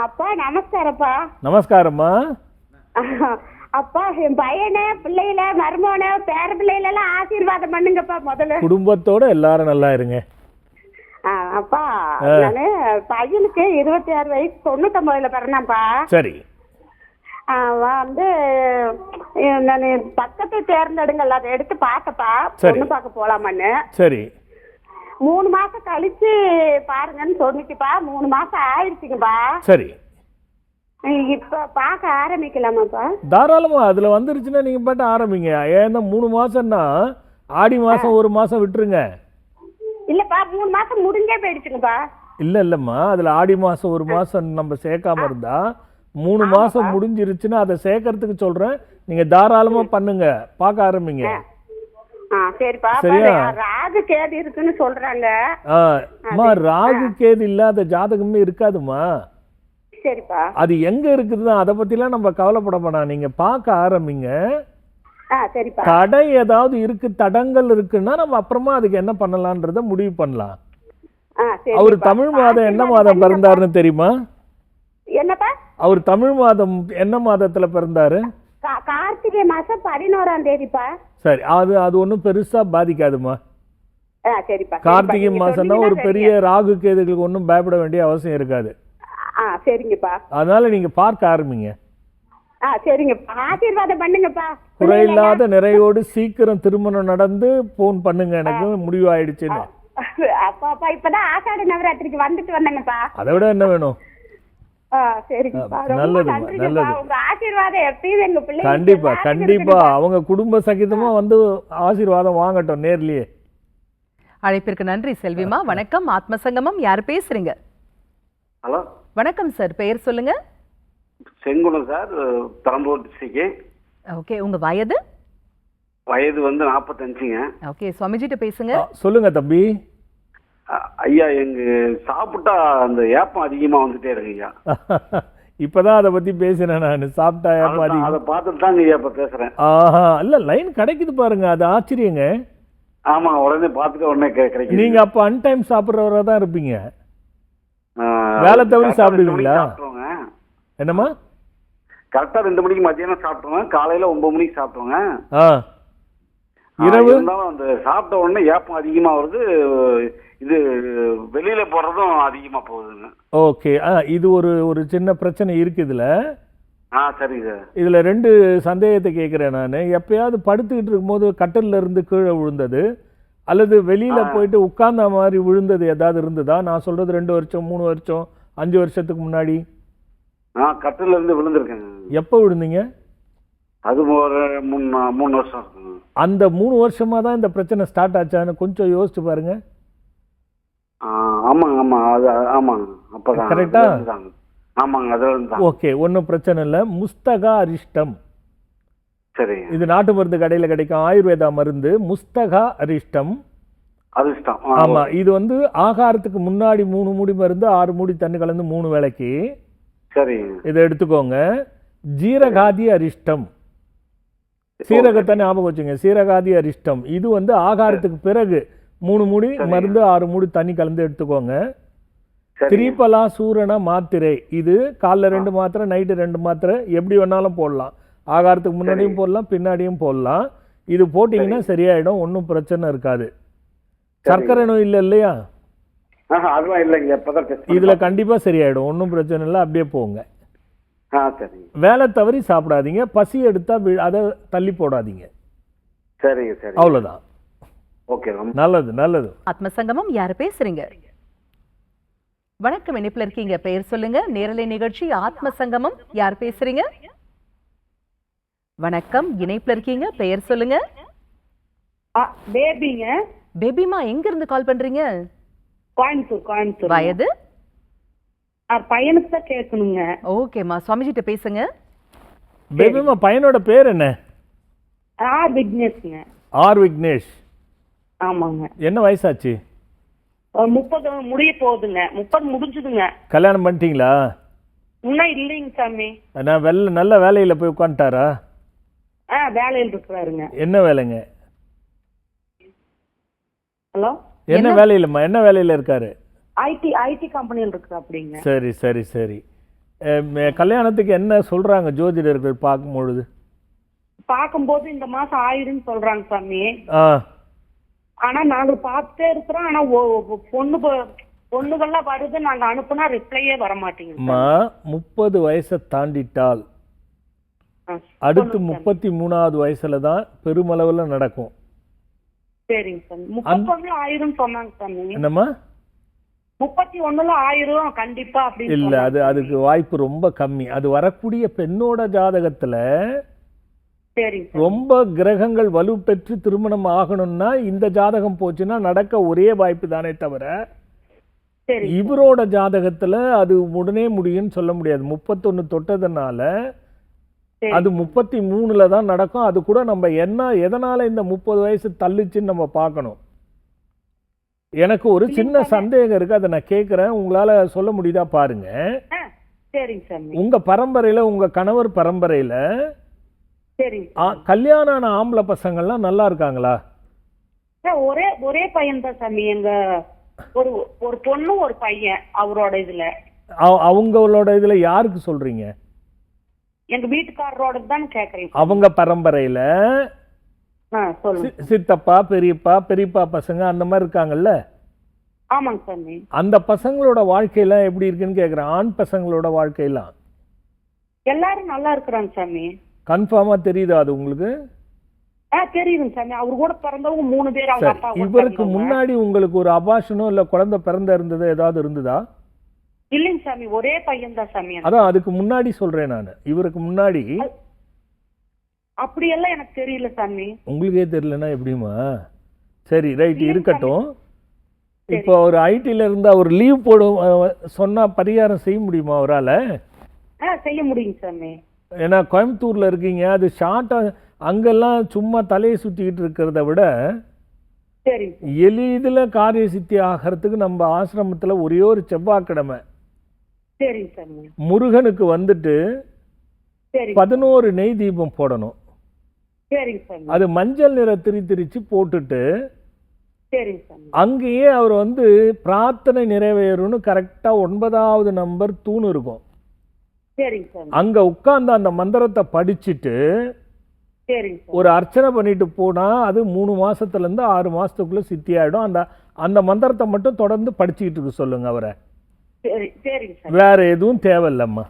F: அப்பா நமஸ்காரப்பா.
B: நமஸ்காரம்மா.
F: அப்பா, என் பையனை பிள்ளைகள மருமகனை பேர பிள்ளைகள எல்லாம் ஆசீர்வாதம் பண்ணுங்கப்பா முதல்ல.
B: குடும்பத்தோட எல்லாரும் நல்லா இருங்க.
F: அப்பா, நானு பையனுக்கு 26 வயசு 99ல பிறந்தாப்பா.
B: சரி.
F: வந்து நான் பக்கத்தை தேர்ந்தெடுங்கல்ல, அதை எடுத்து பார்த்தப்பா, பொண்ணு பார்க்க போலாமான்னு.
B: சரி.
F: 3 மாசம் கழிச்சு பாருங்கன்னு சொன்னிச்சுப்பா. 3 மாசம் ஆயிடுச்சுங்கப்பா.
B: சரி.
F: இப்ப பார்க்க ஆரம்பிக்கலாமாப்பா?
B: தாராளமா. அதுல வந்துருச்சுன்னா நீங்க பாட்டு ஆரம்பிங்க. ஏன்னா 3 மாசம்னா ஆடி மாசம் 1 மாசம் விட்டுருங்க.
F: இல்லப்பா, 3 மாசம் முடிஞ்சே போயிடுச்சுங்கப்பா.
B: இல்லம்மா, அதுல ஆடி மாசம் 1 மாசம் நம்ம சேர்க்காம இருந்தா 3 மாசம் முடிஞ்சிருச்சுன்னா அதை சேர்க்கறதுக்கு சொல்றேன். நீங்க தாராளமா பண்ணுங்க, பார்க்க ஆரம்பிங்க.
F: சரிப்பா. ராகு கேது இருக்குன்னு சொல்றாங்க.
B: ராகு கேது இல்லாத ஜாதகமே இருக்காதுமா.
F: சரிப்பா.
B: அது எங்க இருக்குதுதான், அதை பத்திலாம் நம்ம கவலைப்பட வேணாம். நீங்க பார்க்க ஆரம்பிங்க.
F: சரிப்பா.
B: தடை ஏதாவது இருக்கு, தடங்கள் இருக்குன்னா நம்ம அப்புறமா அதுக்கு என்ன பண்ணலாம்ன்றத முடிவு பண்ணலாம். அவர் தமிழ் மாதம் என்ன மாதம் பிறந்தாருன்னு தெரியுமா?
F: என்னப்பா?
B: அவர் தமிழ் மாதம் என்ன மாதத்துல பிறந்தாரு?
F: கார்த்திகை மாசம் 11ஆம் தேதிப்பா.
B: சரி, அது ஒன்றும் பெருசா பாதிக்காதுமா.
F: சரிப்பா.
B: கார்த்திகை மாசம்னா ஒரு பெரிய ராகு கேதுகளுக்கு ஒன்றும் பயப்பட வேண்டிய அவசியம் இருக்காது.
F: சரிங்கப்பா.
B: அதனால நீங்க பார்க்க ஆரம்பிங்க.
F: சரிங்கப்பா, ஆசீர்வாதம் பண்ணுங்கப்பா.
B: குறையில்லாத நிறையோடு சீக்கிரம் திருமணம் நடந்து போன் பண்ணுங்க, எனக்கு முடிவு ஆயிடுச்சுன்னு.
F: அப்பா, இப்பதான் ஆஷாட நவராத்திரிக்கு வந்துட்டு வந்தேங்கப்பா.
B: அதை விட என்ன வேணும்?
F: சரிங்கப்பா, ரொம்ப
B: நல்லதும்மா,
F: நன்றிங்கப்பா.
B: நல்லது.
F: உங்க ஆசீர்வாதம் எப்பயும் எங்க பிள்ளைங்க
B: கண்டிப்பா
F: எல்லாருக்கும்
B: கண்டிப்பா
F: இருக்கணும்ப்பா.
B: அவங்க குடும்ப சகிதமா வந்து ஆசீர்வாதம் வாங்கட்டும் நேர்லயே.
A: அழைப்பிற்கு நன்றி செல்விமா. வணக்கம் ஆத்மசங்கமம், யார் பேசுறீங்க?
G: ஹலோ,
A: வணக்கம் சார், பெயர் சொல்லுங்க.
G: Sengunam sir, Perambalur district.
A: Okay, உங்க வயது?
G: வயது வந்து 45ங்க.
A: ஓகே, சுவாமிஜிட்ட பேசுங்க.
B: சொல்லுங்க தம்பி.
G: ஐயா, எங்க சாப்பிட்டா அந்த ஏப்பம் அதிகமா வந்துட்டே இருக்கு ஐயா.
B: இப்பதான் அதை பத்தி பேசினேன் நான். சாப்பிட்டா ஏப்பாதி.
G: அதை பார்த்துட்டு தாங்க ஐயா இப்ப பேசுறேன்.
B: ஆஹா, இல்ல லைன் கிடைக்குது பாருங்க, அது ஆச்சரியங்க.
G: ஆமா, உடனே பார்த்துட்டு உடனே கிடைக்கும்.
B: நீங்க அப்ப அன்டைம் சாப்பிட்றவரா தான் இருப்பீங்க. வேலை தவறி சாப்பிடுவீங்களா? என்னம்மா?
G: கரெக்டா 2 மணிக்கு மத்தியானம் சாப்பிட்டுருவேன், காலையில 9 மணிக்கு சாப்பிட்டுருவேங்க.
B: இரவு
G: இருந்தாலும் அந்த சாப்பிட்ட உடனே ஏப்பம் அதிகமா வருது. இது வெளியில போறதும் அதிகமா போகுதுங்க.
B: ஓகே. இது ஒரு ஒரு சின்ன பிரச்சனை இருக்கு இதுல.
G: சரிங்க சார்.
B: இதுல 2 சந்தேகத்தை கேட்கிறேன் நான். எப்பயாவது படுத்துக்கிட்டு இருக்கும்போது கட்டில்ல இருந்து கீழே விழுந்தது, அல்லது வெளியில போயிட்டு உட்கார்ந்த மாதிரி விழுந்தது ஏதாவது இருந்ததா? நான் சொல்றது 2 வருஷம், 3 வருஷம், 5 வருஷத்துக்கு முன்னாடி.
G: கட்டில இருந்து விழுந்திருக்கேங்க.
B: எப்போ விழுந்தீங்க?
G: அது ஒரு 3 வருஷம் இருக்குங்க.
B: அந்த 3 வருஷமா தான் இந்த பிரச்சனை ஸ்டார்ட் ஆச்சான்னு கொஞ்சம் யோசிச்சு பாருங்க.
G: ஆமாங்க, ஆமா, அது ஆமாங்க, அப்பதான்.
B: கரெக்டா?
G: ஆமாங்க, அதுல.
B: ஓகே, ஒன்றும் பிரச்சனை இல்லை. முஸ்தகா அரிஷ்டம்.
G: சரி.
B: இது நாட்டு மருந்து கடையில் கிடைக்கும் ஆயுர்வேதா மருந்து. முஸ்தகா அரிஷ்டம்.
G: அதிர்ஷ்டம்.
B: ஆமா, இது வந்து ஆகாரத்துக்கு முன்னாடி 3 மூடி மருந்து, 6 மூடி தண்ணி கலந்து 3 வேளைக்கு
G: சரி
B: இதை எடுத்துக்கோங்க. ஜீரகாதி அரிஷ்டம். சீரகத்தை ஞாபகம் வச்சுங்க, சீரகாதி அரிஷ்டம். இது வந்து ஆகாரத்துக்கு பிறகு 3 மூடி மருந்து, 6 மூடி தண்ணி கலந்து எடுத்துக்கோங்க. திரிபலா சூரண மாத்திரை. இது காலைல 2 மாத்திரை, நைட்டு 2 மாத்திரை, எப்படி வேணாலும் போடலாம். ஆகாரத்துக்கு முன்னாடியும் போடலாம், பின்னாடியும் போடலாம். இது போட்டீங்கன்னா சரியாயிடும், ஒன்றும் பிரச்சனை இருக்காது. சர்க்கரை நோய் இல்லை இல்லையா?
G: அதெல்லாம் இல்லைங்க.
B: இதுல கண்டிப்பா சரியாயிடும், ஒன்றும் பிரச்சனை இல்லை. அப்படியே போங்க.
G: சரி.
B: வேலை தவறி சாப்பிடாதீங்க. பசி எடுத்தா அதை தள்ளி போடாதீங்க.
G: சரிங்க, சரி,
B: அவ்வளவுதான்.
G: ஓகே,
B: நல்லது நல்லது.
A: ஆத்மசங்கமம், யார் பேசுறீங்க? வணக்கம், இணைப்புல இருக்கீங்க, பெயர் சொல்லுங்க. நேரலை நிகழ்ச்சி ஆத்மசங்கமம், யார் பேசுறீங்க? வணக்கம், இணைப்புல இருக்கீங்க, பெயர் சொல்லுங்க.
F: பேபிங்க.
A: பேபிமா, எங்க இருந்து கால் பண்றீங்க?
F: கோயம்புத்தூர்.
A: வயது?
F: பையனுக்கு தான் கேட்கணுங்க.
A: ஓகேம்மா, சுவாமிஜிட்ட பேசுங்க.
B: பேபிமா, பையனோட பேர் என்ன?
F: விக்னேஷ்ங்க.
B: ஆர் விக்னேஷ்.
F: ஆமாங்க.
B: என்ன வயசாச்சு?
F: 30 முடிய போகுதுங்க. 30 முடிஞ்சுதுங்க.
B: கல்யாணம் பண்ணிட்டீங்களா?
F: இன்னும் இல்லைங்க சாமி.
B: நான் நல்ல வேலையில போய் உட்காந்துட்டாரா?
F: வேலையில் இருக்கிறாருங்க.
B: என்ன வேலைங்க?
F: ஹலோ,
B: என்ன வேலையிலம்மா? என்ன வேலையில இருக்காரு?
F: ஐடி கம்பெனியில் இருக்கிற. அப்படிங்க.
B: சரி சரி சரி. கல்யாணத்துக்கு என்ன சொல்றாங்க ஜோதிடர்கள்
F: பார்க்கும்போது இந்த மாசம் ஆயிருன்னு சொல்றாங்க சாமி. ஆனா நாங்க பார்த்துட்டே இருக்கிறோம். ஆனா பொண்ணுகள்லாம் வருது, நாங்க அனுப்புனா ரிப்ளையே வர மாட்டேங்குது.
B: 30 வயசை தாண்டிட்டால் அடுத்து 33வது வயசுல தான் பெருமளவுல நடக்கும்.
F: சரிங்க சாமி. 31 ஆயிரம் சொன்னாங்க சாமி.
B: என்னம்மா?
F: 31 ஆயிரம் கண்டிப்பா அப்படின்னு
B: இல்ல, அதுக்கு வாய்ப்பு ரொம்ப கம்மி. அது வரக்கூடிய பெண்ணோட ஜாதகத்துல ரொம்ப கிரகங்கள் வலு பெற்று திருமணம் ஆகணும்னா இந்த ஜாதகம் போச்சுன்னா நடக்க ஒரே வாய்ப்பு தானே தவிர, இவரோட ஜாதகத்துல அது உடனே முடியும்னு சொல்ல முடியாது. 31 தொட்டதுனால அது 33ல தான் நடக்கும். அது கூட நம்ம எதனால இந்த 30 வயசு தள்ளுச்சுன்னு நம்ம பார்க்கணும். எனக்கு ஒரு சின்ன சந்தேகம் இருக்கு, அதை நான் கேட்கிறேன், உங்களால சொல்ல முடியுதா பாருங்க. உங்க பரம்பரையில, உங்க கணவர் பரம்பரையில கல்யாணம் ஆன ஆம்பளை பசங்கள்லாம் நல்லா இருக்காங்களா?
F: ஒரே பையன் தான் சாமி. எங்க ஒரு பொண்ணு ஒரு பையன். அவரோட இதுல
B: அவங்களோட இதுல யாருக்கு சொல்றீங்க?
F: எங்க வீட்டுக்காரரோட தான் கேக்குறீங்க.
B: அவங்க பரம்பரையில சித்தப்பா, பெரியப்பா பசங்க அந்த மாதிரி இருக்காங்கல்ல?
F: ஆமாங்க சாமி.
B: அந்த பசங்களோட வாழ்க்கையெல்லாம் எப்படி இருக்குன்னு கேக்குறேன். ஆண் பசங்களோட வாழ்க்கையெல்லாம்
F: எல்லாரும் நல்லா இருக்கிறாங்க சாமி.
B: கன்ஃபார்மா தெரியுதா அது உங்களுக்கு?
F: தெரியுதுங்க சாமி. அவர் கூட பிறந்தவங்க 3 பேர். அவங்க அப்பா.
B: இவருக்கு முன்னாடி உங்களுக்கு ஒரு அபாஷனோ இல்ல குழந்தை பிறந்த இருந்தது ஏதாவது இருந்ததா?
H: இல்லைங்க சாமி, ஒரே பையன் தான் சாமி எனக்கு.
B: அதான் அதுக்கு முன்னாடி சொல்றேன் நான். இவருக்கு முன்னாடி
H: அப்படியெல்லாம் எனக்கு தெரியல சாமி.
B: உங்களுக்கே தெரியலன்னா எப்படிமா? சரி ரைட், இருக்கட்டும். இப்போ அவர் ஐடில இருந்து அவர் லீவ் போடும் சொன்னா பரிகாரம் செய்ய முடியுமா அவரால்?
H: செய்ய முடியுங்க சாமி.
B: ஏன்னா கோயம்புத்தூர்ல இருக்கீங்க, அது ஷார்ட்டா அங்கெல்லாம் சும்மா தலையை சுற்றிக்கிட்டு இருக்கிறத விட எளிதில் காரிய சித்தி ஆகிறதுக்கு நம்ம ஆசிரமத்தில் ஒரே ஒரு செவ்வாய்க்கிழமை முருகனுக்கு வந்துட்டு 11 நெய் தீபம் போடணும். அது மஞ்சள் நிற திரிச்சு போட்டுட்டு அங்கேயே அவர் வந்து பிரார்த்தனை நிறைவேறும்னு கரெக்டா 9வது நம்பர் தூண் இருக்கும். அங்க உட்கார்ந்து அந்த மந்திரத்தை படிச்சுட்டு ஒரு அர்ச்சனை பண்ணிட்டு போனா அது 3 மாசத்துல இருந்து 6 மாசத்துக்குள்ள சித்தி ஆயிடும். அந்த மந்திரத்தை மட்டும் தொடர்ந்து படிச்சுக்கிட்டு இருக்க சொல்லுங்க அவரை. வேற எதுவும் தேவையில்லம்மா.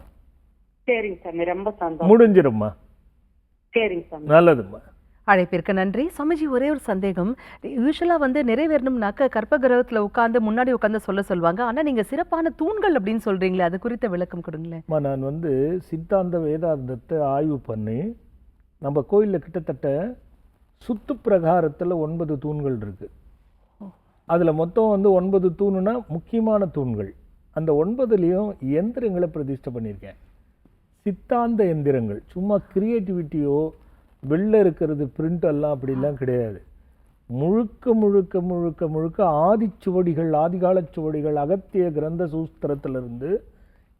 B: முடிஞ்சிரும்மா. நல்லதும்மா.
A: அழைப்பிற்கு நன்றி. சுவாமிஜி, ஒரே ஒரு சந்தேகம். யூஸ்வலா வந்து நிறைவேறணும்னாக்க கர்ப்ப கிரகத்துல உட்கார்ந்து முன்னாடி உட்கார்ந்து சொல்லுவாங்க. ஆனா நீங்க சிறப்பான தூண்கள் அப்படின்னு சொல்றீங்களே, அது குறித்த விளக்கம் கொடுங்களேன்.
B: நான் வந்து சித்தாந்த வேதாந்தத்தை ஆய்வு பண்ணி நம்ம கோயிலில் கிட்டத்தட்ட சுத்து பிரகாரத்தில் 9 தூண்கள் இருக்கு. அதில் மொத்தம் வந்து 9 தூணுனா முக்கியமான தூண்கள். அந்த 9லையும் எந்திரங்களை பிரதிஷ்டை பண்ணியிருக்கேன். சித்தாந்த எந்திரங்கள், சும்மா கிரியேட்டிவிட்டியோ வெளில இருக்கிறது பிரிண்ட் எல்லாம் அப்படிலாம் கிடையாது. முழுக்க முழுக்க முழுக்க முழுக்க ஆதிச்சுவடிகள், ஆதிகால சுவடிகள், அகத்திய கிரந்த சூஸ்திரத்திலிருந்து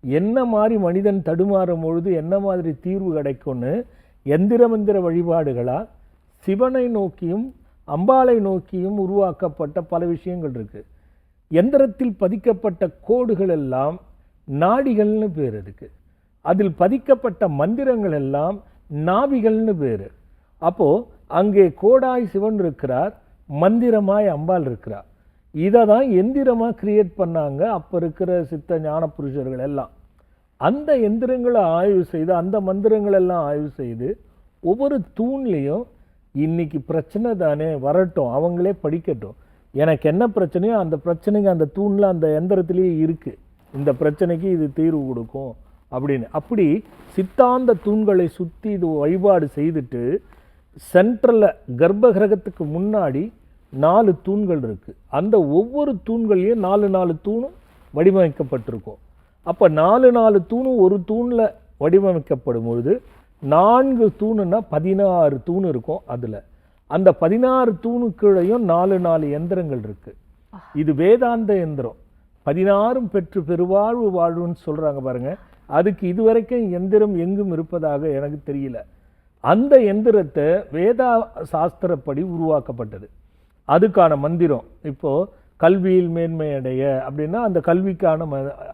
B: என்ன மாதிரி மனிதன் தடுமாறும் பொழுது என்ன மாதிரி தீர்வு கிடைக்கும்னு எந்திர வழிபாடுகளா சிவனை நோக்கியும் அம்பாளை நோக்கியும் உருவாக்கப்பட்ட பல விஷயங்கள் இருக்கு. எந்திரத்தில் பதிக்கப்பட்ட கோடுகள் எல்லாம் நாடிகள்னு பேர் இருக்கு. அதில் பதிக்கப்பட்ட மந்திரங்கள் எல்லாம் நாவிகள்னு பேர். அப்போ அங்கே கோடாய் சிவன் இருக்கிறார், மந்திரமாய் அம்பாள் இருக்கிறார். இதை தான் எந்திரமாக கிரியேட் பண்ணாங்க அப்போ இருக்கிற சித்த ஞான புருஷர்கள் எல்லாம். அந்த எந்திரங்களை ஆய்வு செய்து, அந்த மந்திரங்கள் எல்லாம் ஆய்வு செய்து, ஒவ்வொரு தூண்லேயும் இன்னைக்கு பிரச்சனை தானே வரட்டும், அவங்களே படிக்கட்டும், எனக்கு என்ன பிரச்சனையோ அந்த பிரச்சனைக்கு அந்த தூணில் அந்த எந்திரத்திலேயே இருக்குது, இந்த பிரச்சனைக்கு இது தீர்வு கொடுக்கும் அப்படின்னு. அப்படி சித்தாந்த தூண்களை சுற்றி இது வழிபாடு செய்துட்டு சென்ட்ரலில் கர்ப்ப கிரகத்துக்கு முன்னாடி 4 தூண்கள் இருக்குது. அந்த ஒவ்வொரு தூண்களையும் 4 தூணும் வடிவமைக்கப்பட்டிருக்கும். அப்போ 4 தூணும் ஒரு தூணில் வடிவமைக்கப்படும் பொழுது 4 தூணுன்னா 16 தூண் இருக்கும். அதில் அந்த 16 தூணுக்குள்ளையும் 4 எந்திரங்கள் இருக்குது. இது வேதாந்த எந்திரம். 16 பெற்று பெருவாழ்வு வாழ்வுன்னு சொல்கிறாங்க பாருங்க. அதுக்கு இதுவரைக்கும் எந்திரம் எங்கும் இருப்பதாக எனக்கு தெரியல. அந்த எந்திரத்தை வேதா சாஸ்திரப்படி உருவாக்கப்பட்டது. அதுக்கான மந்திரம் இப்போது கல்வியில் மேன்மை அடைய அப்படின்னா அந்த கல்விக்கான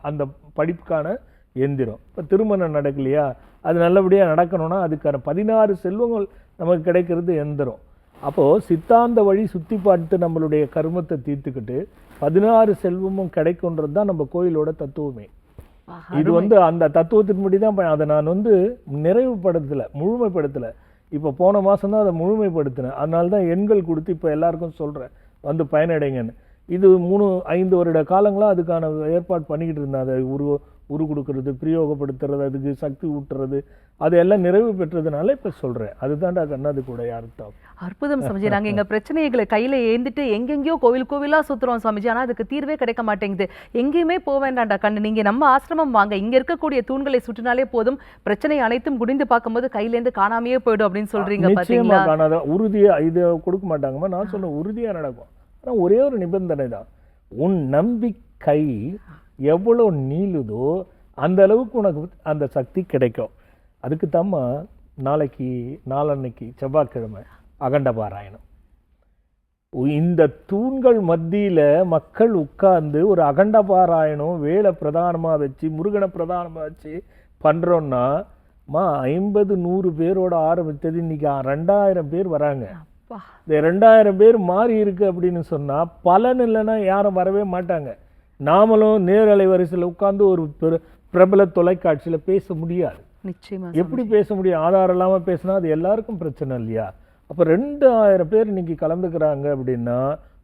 B: அந்த படிப்புக்கான எந்திரம். இப்போ திருமணம் நடக்கலையா, அது நல்லபடியாக நடக்கணும்னா அதுக்கான 16 செல்வங்கள் நமக்கு கிடைக்கிறது எந்திரம். அப்போது சித்தாந்த வழி சுற்றி பார்த்து நம்மளுடைய கர்மத்தை தீர்த்துக்கிட்டு 16 செல்வமும் கிடைக்குன்றது தான் நம்ம கோயிலோட தத்துவமே. இது வந்து அந்த தத்துவத்தின்படி தான் அதை நான் வந்து நிறைவுபடுத்தலை, முழுமைப்படுத்தலை. இப்போ போன மாதம் தான் அதை முழுமைப்படுத்தினேன். அதனால தான் எண்கள் கொடுத்து இப்போ எல்லாருக்கும் சொல்கிறேன், வந்து பயனடைங்கன்னு. இது 3-5 வருட காலங்களாக அதுக்கான ஏற்பாடு பண்ணிக்கிட்டு இருந்தேன். அதை உரு கொடுக்கறது, பிரயோகப்படுத்துறது, அதுக்கு சக்தி ஊட்டுறது, அது எல்லாம் நிறைவு பெற்றதுனால இப்போ சொல்கிறேன். அதுதான்டா கண்ணாது கூட அர்த்தம்.
A: அற்புதம் சுவாமிஜி. நாங்கள் எங்கள் பிரச்சனைகளை கையில் ஏந்திட்டு எங்கெங்கேயோ கோவிலாக சுற்றுறோம் சுவாமிஜி. ஆனால் அதுக்கு தீர்வே கிடைக்க மாட்டேங்குது. எங்கேயுமே போக வேண்டாம்டா கண்ணு, நீங்கள் நம்ம ஆசிரமம் வாங்க, இங்கே இருக்கக்கூடிய தூண்களை சுற்றினாலே போதும், பிரச்சனை அனைத்தும் குடிந்து பார்க்கும்போது கையிலேருந்து காணாமையே போயிடும் அப்படின்னு சொல்கிறீங்க.
B: நிச்சயமாக காணாத உறுதியாக இதை கொடுக்க மாட்டாங்கம்மா. நான் சொன்ன உறுதியாக நடக்கும். ஆனால் ஒரே ஒரு நிபந்தனை தான், உன் நம்பிக்கை எவ்வளோ நீளுதோ அந்த அளவுக்கு உனக்கு அந்த சக்தி கிடைக்கும். அதுக்கு தாம்மா நாளன்னைக்கு செவ்வாய்க்கிழமை அகண்ட பாராயணம். இந்த தூண்கள் மத்தியில் மக்கள் உட்கார்ந்து ஒரு அகண்ட பாராயணம் வேலை பிரதானமாக வச்சு, முருகனை பிரதானமாக வச்சு பண்ணுறோன்னா 50-100 பேரோட ஆரம்பித்தது இன்னைக்கு 2000 பேர் வராங்க. இந்த 2000 பேர் மாறி இருக்கு அப்படின்னு சொன்னால் பலன் இல்லைன்னா யாரும் வரவே மாட்டாங்க. நாமளும் நேரலை வரிசையில் உட்கார்ந்து ஒரு பிரபல தொலைக்காட்சியில் பேச முடியாது. எப்படி பேச முடியும்? ஆதாரம் இல்லாமல் பேசினா அது எல்லாருக்கும் பிரச்சனை இல்லையா? அப்போ 2000 பேர் இன்னைக்கு கலந்துக்கிறாங்க அப்படின்னா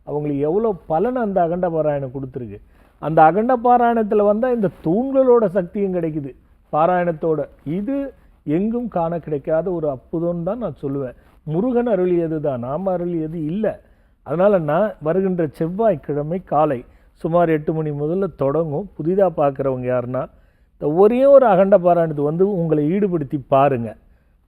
B: அவங்களுக்கு எவ்வளோ பலன் அந்த அகண்ட பாராயணம் கொடுத்துருக்கு. அந்த அகண்ட பாராயணத்தில் வந்தால் இந்த தூண்களோட சக்தியும் கிடைக்குது பாராயணத்தோட. இது எங்கும் காண கிடைக்காத ஒரு அற்புதம்னு தான் நான் சொல்லுவேன். முருகன் அருளியது தான், நாம் அருளியது இல்லை. அதனால் நான் வருகின்ற செவ்வாய்க்கிழமை காலை சுமார் 8 மணி முதல்ல தொடங்கும். புதிதாக பார்க்குறவங்க யாருன்னா இந்த ஒரே ஒரு அகண்ட பாராயணத்தை வந்து உங்களை ஈடுபடுத்தி பாருங்கள்.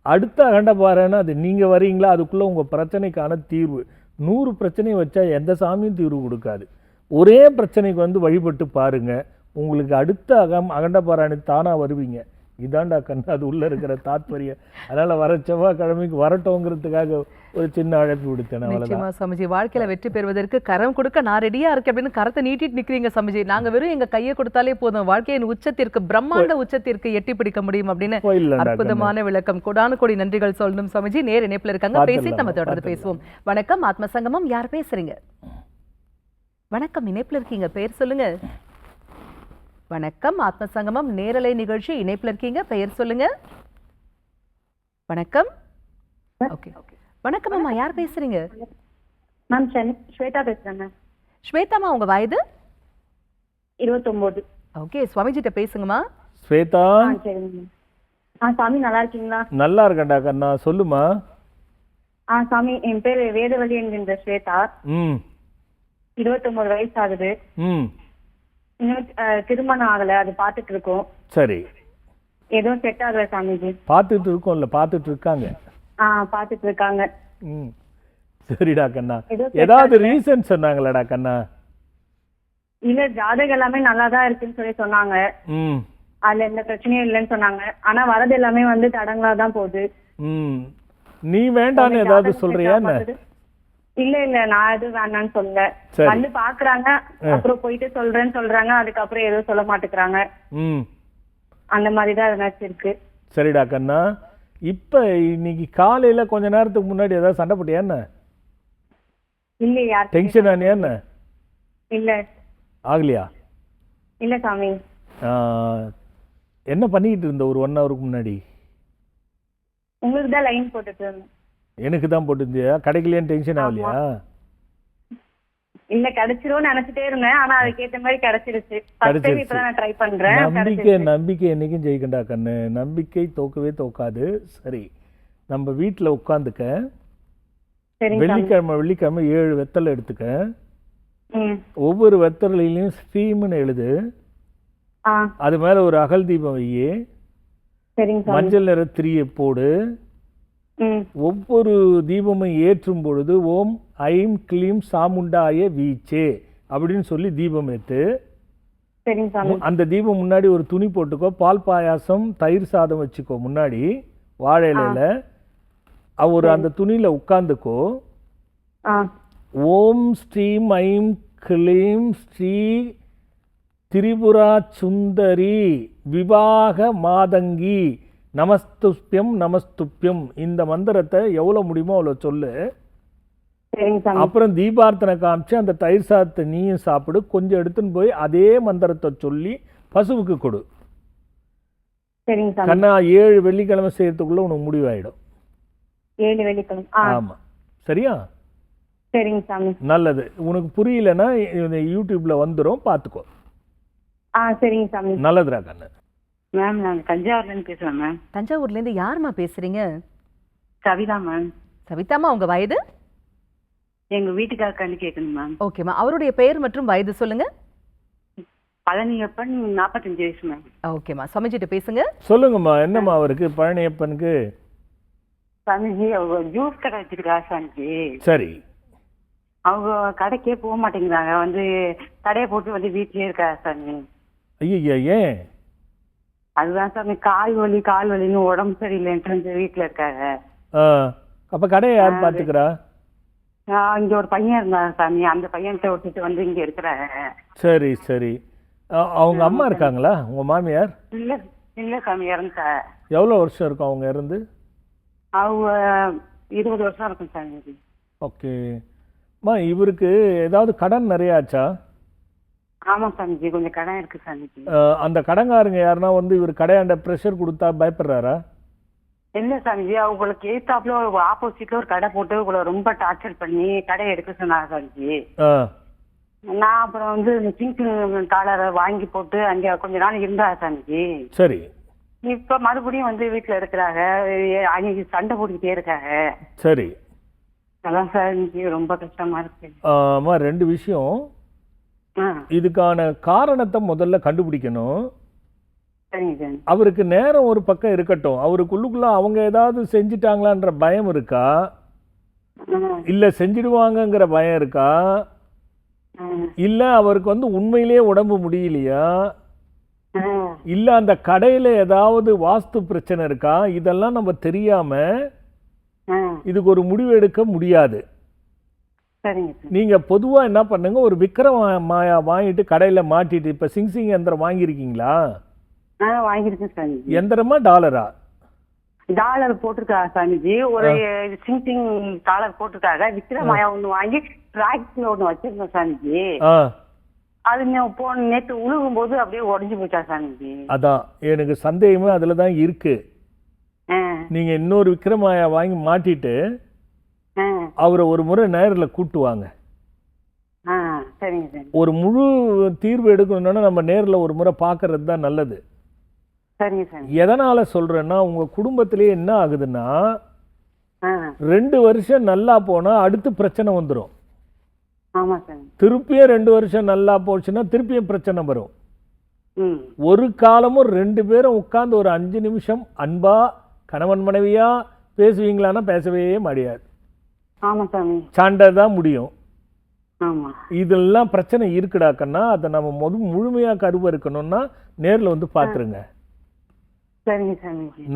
B: அடுத்த அகண்ட பாராயணம் அது நீங்கள் வரீங்களா, அதுக்குள்ளே உங்கள் பிரச்சனைக்கான தீர்வு. 100 பிரச்சனை வச்சா எந்த சாமியும் தீர்வு கொடுக்காது. ஒரே பிரச்சனைக்கு வந்து வழிபட்டு பாருங்கள், உங்களுக்கு அடுத்த அகண்ட பாராயணம் தானாக வருவீங்க. இதாண்டா கண்ணா அது உள்ளே இருக்கிற தாத்பரியம். அதனால் வர செவ்வாய்க்கிழமைக்கு வரட்டோங்கிறதுக்காக ஒரு சின்ன அழைப்பு விடுத்தேன்.
A: நிச்சயமா சுவாமிஜி, வாழ்க்கையில வெற்றி பெறுவதற்கு கரம் கொடுக்க நான் ரெடியா இருக்கேன் அப்படின்னு கரத்தை நீட்டிட்டு நிக்கிறீங்க சுவாமிஜி. நாங்க வெறும் எங்க கையை கொடுத்தாலே போதும், வாழ்க்கையின் உச்சத்திற்கு, பிரம்மாண்ட உச்சத்திற்கு எட்டி பிடிக்க முடியும் அப்படின்னு அற்புதமான விளக்கம். கோடானு கோடி நன்றிகள் சொல்லணும் சுவாமிஜி. நேர் இணைப்புல இருக்காங்க, பேசிட்டு நம்ம தொடர்ந்து பேசுவோம். வணக்கம் ஆத்ம சங்கமம், யார் பேசுறீங்க? வணக்கம், இணைப்புல இருக்கீங்க, பேர் சொல்லுங்க. வணக்கம் ஆத்ம சங்கமம் நேரலை நிகழ்ச்சி, இணைப்புல இருக்கீங்க, பெயர் சொல்லுங்க. வணக்கம். ஓகே, வணக்கம் அம்மா, யார் பேசுறீங்க?
E: மேம் ஸ்வேதா பேசுறேன் மேம்.
A: ஸ்வேதாமா, உங்க வயது?
E: 29.
A: ஓகே, சுவாமிஜிட்ட பேசுங்கம்மா.
B: ஸ்வேதா,
E: சரிங்க. சாமி நல்லா இருக்கீங்களா?
B: நல்லா இருக்கேன்டா கண்ணா, சொல்லுமா.
E: சாமி, என் பேர் வேதவழி என்கின்ற ஸ்வேதா. 29 வயசு ஆகுது. இன்னும் திருமணம் ஆகல, அது பாத்துட்டு இருக்கோம்.
B: சரி,
E: எதுவும் செட் ஆகல சாமிஜி.
B: பார்த்துட்டு இருக்கோம்ல, பார்த்துட்டு இருக்காங்க.
E: பாத்துட்டு இருக்காங்க.
B: சரிடா கண்ணா, ஏதாவது ரீசன் சொன்னாங்களடா கண்ணா?
E: இல்ல, ஜாதகம் எல்லாமே நல்லாதான் இருக்குன்னு சொல்லி சொன்னாங்க. அதுல எந்த பிரச்சனையும் இல்லைன்னு சொன்னாங்க. ஆனா வரது எல்லாமே வந்து தடங்களாதான் போகுது.
B: நீ வேண்டான்னு ஏதாவது சொல்றியா?
E: இல்ல இல்ல, நான் எதுவும் வேண்டான்னு சொல்ல. வந்து பாக்குறாங்க, அப்புறம் போயிட்டு சொல்றேன்னு சொல்றாங்க, அதுக்கப்புறம் எதுவும் சொல்ல மாட்டேங்கிறாங்க. அந்த மாதிரிதான் எதனாச்சும் இருக்கு.
B: சரிடா கண்ணா, இப்ப இன்னைக்கு காலையில கொஞ்ச நேரத்துக்கு முன்னாடி ஏதாவது சண்டை போட்டியா என்ன?
E: இல்லையா?
B: டென்ஷன் ஆனியா என்ன?
E: இல்ல.
B: ஆகலையா?
E: இல்ல சாமி.
B: என்ன பண்ணிட்டு இருந்த ஒரு 1 ஹவருக்கு முன்னாடி?
E: உங்களுக்கு தான் லைன் போட்டுட்டு இருந்தேன்.
B: எனக்கு தான் போட்டுருந்தியா? கிடைக்கலையான்னு டென்ஷன் ஆகலையா?
E: இல்ல, கிடைச்சிரும் நினைச்சிட்டே இருந்தேன். ஆனா அதுக்கேத்த மாதிரி கிடைச்சிருச்சு. இப்பதான் நான் ட்ரை பண்றேன்.
B: நம்பிக்கை என்னைக்கும் ஜெயிக்கண்டா கண்ணு. நம்பிக்கை தோக்கவே தோக்காது. சரி, நம்ம வீட்டுல உட்காந்துக்க. வெள்ளிக்கிழமை 7 வெத்தலை எடுத்துக்க. ஒவ்வொரு வெத்தலையிலையும் ஸ்ரீம்னு எழுது. அது மேல ஒரு அகல் தீபம் வையே. மஞ்சள் நிற திரியை போடு. ஒவ்வொரு தீபமும் ஏற்றும் பொழுது ஓம் ஐம் கிளீம் சாமுண்டாய வீச்சே அப்படின்னு சொல்லி தீபம் ஏத்து. அந்த தீபம் முன்னாடி ஒரு துணி போட்டுக்கோ. பால் பாயாசம் தயிர் சாதம் வச்சுக்கோ முன்னாடி வாழை இலையில. அவர் அந்த துணியில உட்கார்ந்துக்கோ. ஓம் ஸ்ரீம் ஐம் கிளீம் ஸ்ரீ திரிபுரா சுந்தரி விவாக மாதங்கி நமஸ்துப்யம் நமஸ்துப்யம் இந்த மந்திரத்தை எவ்வளவு முடியுமோ அவ்வளவு சொல்லு. அப்புறம் தீபார்த்தனை காமிச்சு அந்த தயிர் சாதத்தை நீயும் சாப்பிடு. கொஞ்சம் எடுத்துன்னு போய் அதே மந்திரத்தை சொல்லி பசுவுக்கு கொடு. கண்ணா, 7 வெள்ளிக்கிழமை செய்யறதுக்குள்ள உனக்கு முடிவாயிடும்.
E: 7 வெள்ளிக்கிழமை?
B: ஆமா, சரியா?
E: சரிங்க சாமி.
B: நல்லது. உனக்கு புரியலன்னா யூடியூப்ல வந்துடும், பாத்துக்கோ.
E: சரிங்க சாமி.
B: நல்லதுடா கண்ணு.
H: மேம், நான் தஞ்சாவூர்ல இருந்து பேசுறேன் மேம்.
A: தஞ்சாவூர்ல இருந்து யாருமா பேசுறீங்க?
H: கவிதா மேம்.
A: கவிதாமா, உங்க வயது?
H: எங்க வீட்டுக்காரக்காண்டி கேட்கணும் மேம்.
A: ஓகேமா, அவருடைய பெயர் மற்றும் வயது சொல்லுங்க.
H: பழனியப்பன், 45 வயசு மேம்.
A: ஓகேமா, சமைச்சிட்டு பேசுங்க.
B: சொல்லுங்கம்மா, என்னம்மா அவருக்கு பழனியப்பனுக்கு?
H: சாமிஜி, அவங்க ஜூஸ் கடை வச்சிருக்கா சாமிஜி.
B: சரி.
H: அவங்க கடைக்கே போக மாட்டேங்கிறாங்க. வந்து கடையை போட்டு வந்து வீட்லயே இருக்கா சாமி.
B: ஐயா, ஏன்?
H: அதுதான் சாமி, கால் வலின்னு உடம்பு சரியில்லைன்ட்டு வீட்டுல இருக்காங்க.
B: அப்ப கடையை யார் பாத்துக்கிறா?
H: இங்க ஒரு பையன் இருந்தாங்க சாமி, அந்த பையன்கிட்ட விட்டுட்டு வந்து இங்க இருக்கிறாங்க.
B: சரி சரி. அவங்க அம்மா இருக்காங்களா, உங்க மாமியார்?
H: இல்ல இல்ல சாமி, இறந்துட்டா.
B: எவ்வளவு வருஷம் இருக்கும் அவங்க இறந்து?
H: அவங்க 20 வருஷம் இருக்கும் சாமி.
B: ஓகே. இவருக்கு ஏதாவது கடன் நிறைய ஆச்சா?
H: ஆமா சாமிஜி, கொஞ்சம் கடன் இருக்கு சாமிஜி.
B: அந்த கடன்காரங்க யாருன்னா வந்து இவர் கடையாண்ட ப்ரெஷர் கொடுத்தா பயப்படுறாரா?
H: இல்ல சாமிஜி, அவங்களுக்கு ஏத்தாப்புல ஆப்போசிட்ல ஒரு கடை போட்டு உங்களை ரொம்ப டார்ச்சர் பண்ணி கடை எடுக்க சொன்னாங்க சாமிஜி. நான் அப்புறம் வந்து சிங்கிங் டாலரை வாங்கி போட்டு அங்க கொஞ்ச நாள் இருந்தா சாமிஜி.
B: சரி.
H: இப்ப மறுபடியும் வந்து வீட்டுல இருக்கிறாங்க, அன்னைக்கு சண்டை போட்டுக்கிட்டே இருக்காங்க.
B: சரி.
H: அதான் சாமிஜி ரொம்ப கஷ்டமா இருக்கு.
B: ஆமா, 2 விஷயம். இதுக்கான காரணத்தை முதல்ல கண்டுபிடிக்கணும்.
H: சரிங்க சாமி.
B: அவருக்கு நேரம் ஒரு பக்கம் இருக்கட்டும், அவருக்குள்ளுக்குள்ள அவங்க ஏதாவது செஞ்சிட்டாங்களான்ற பயம் இருக்கா, இல்ல செஞ்சிடுவாங்கங்கிற பயம் இருக்கா, இல்ல அவருக்கு வந்து உண்மையிலேயே உடம்பு முடியலையா, இல்ல அந்த கடையில ஏதாவது வாஸ்து பிரச்சனை இருக்கா, இதெல்லாம் நம்ம தெரியாம இதுக்கு ஒரு முடிவு எடுக்க முடியாது. நீங்க பொதுவா என்ன பண்ணுங்க, ஒரு விக்ரம் மாயா வாங்கிட்டு கடையில மாட்டிட்டு, இப்ப சிங் எந்திரம் வாங்கியிருக்கீங்களா?
H: வாங்கியிருக்கேன் சாமி.
B: எந்திரமா டாலரா?
H: டாலர் போட்டிருக்காங்க சாமிஜி. ஒரு சிங் டாலர் போட்டிருக்காங்க. விக்ரமாயா ஒண்ணு வாங்கி டிராக்டர்ல ஒண்ணு வச்சிருந்தோம் சாமிஜி. அது போன நேற்று உழுகும் போது அப்படியே உடஞ்சு போச்சா சாமிஜி.
B: அதான் எனக்கு சந்தேகமே அதுலதான் இருக்கு. நீங்க இன்னொரு விக்ரமாயா வாங்கி மாட்டிட்டு அவரை ஒரு முறை நேரில் கூட்டுவாங்க. ஒரு முழு தீர்வு எடுக்கணும்னா நம்ம நேரில் ஒரு முறை பார்க்கறது தான் நல்லது. எதனால சொல்றேன்னா, உங்க குடும்பத்திலேயே என்ன ஆகுதுன்னா 2 வருஷம் நல்லா போனா அடுத்து பிரச்சனை வந்துடும். திருப்பியும் 2 வருஷம் நல்லா போச்சுன்னா திருப்பியும் பிரச்சனை வரும். ஒரு காலமும் 2 பேரும் உட்கார்ந்து ஒரு 5 நிமிஷம் அன்பா கணவன் மனைவியா பேசுவீங்களான்னா பேசவே முடியாது. சண்டை தான் முடியும். இதெல்லாம் பிரச்சனை இருக்குடாக்கன்னா அதை நம்ம முழுமையா கருவ இருக்கணும்னா நேர்ல வந்து பாத்துருங்க.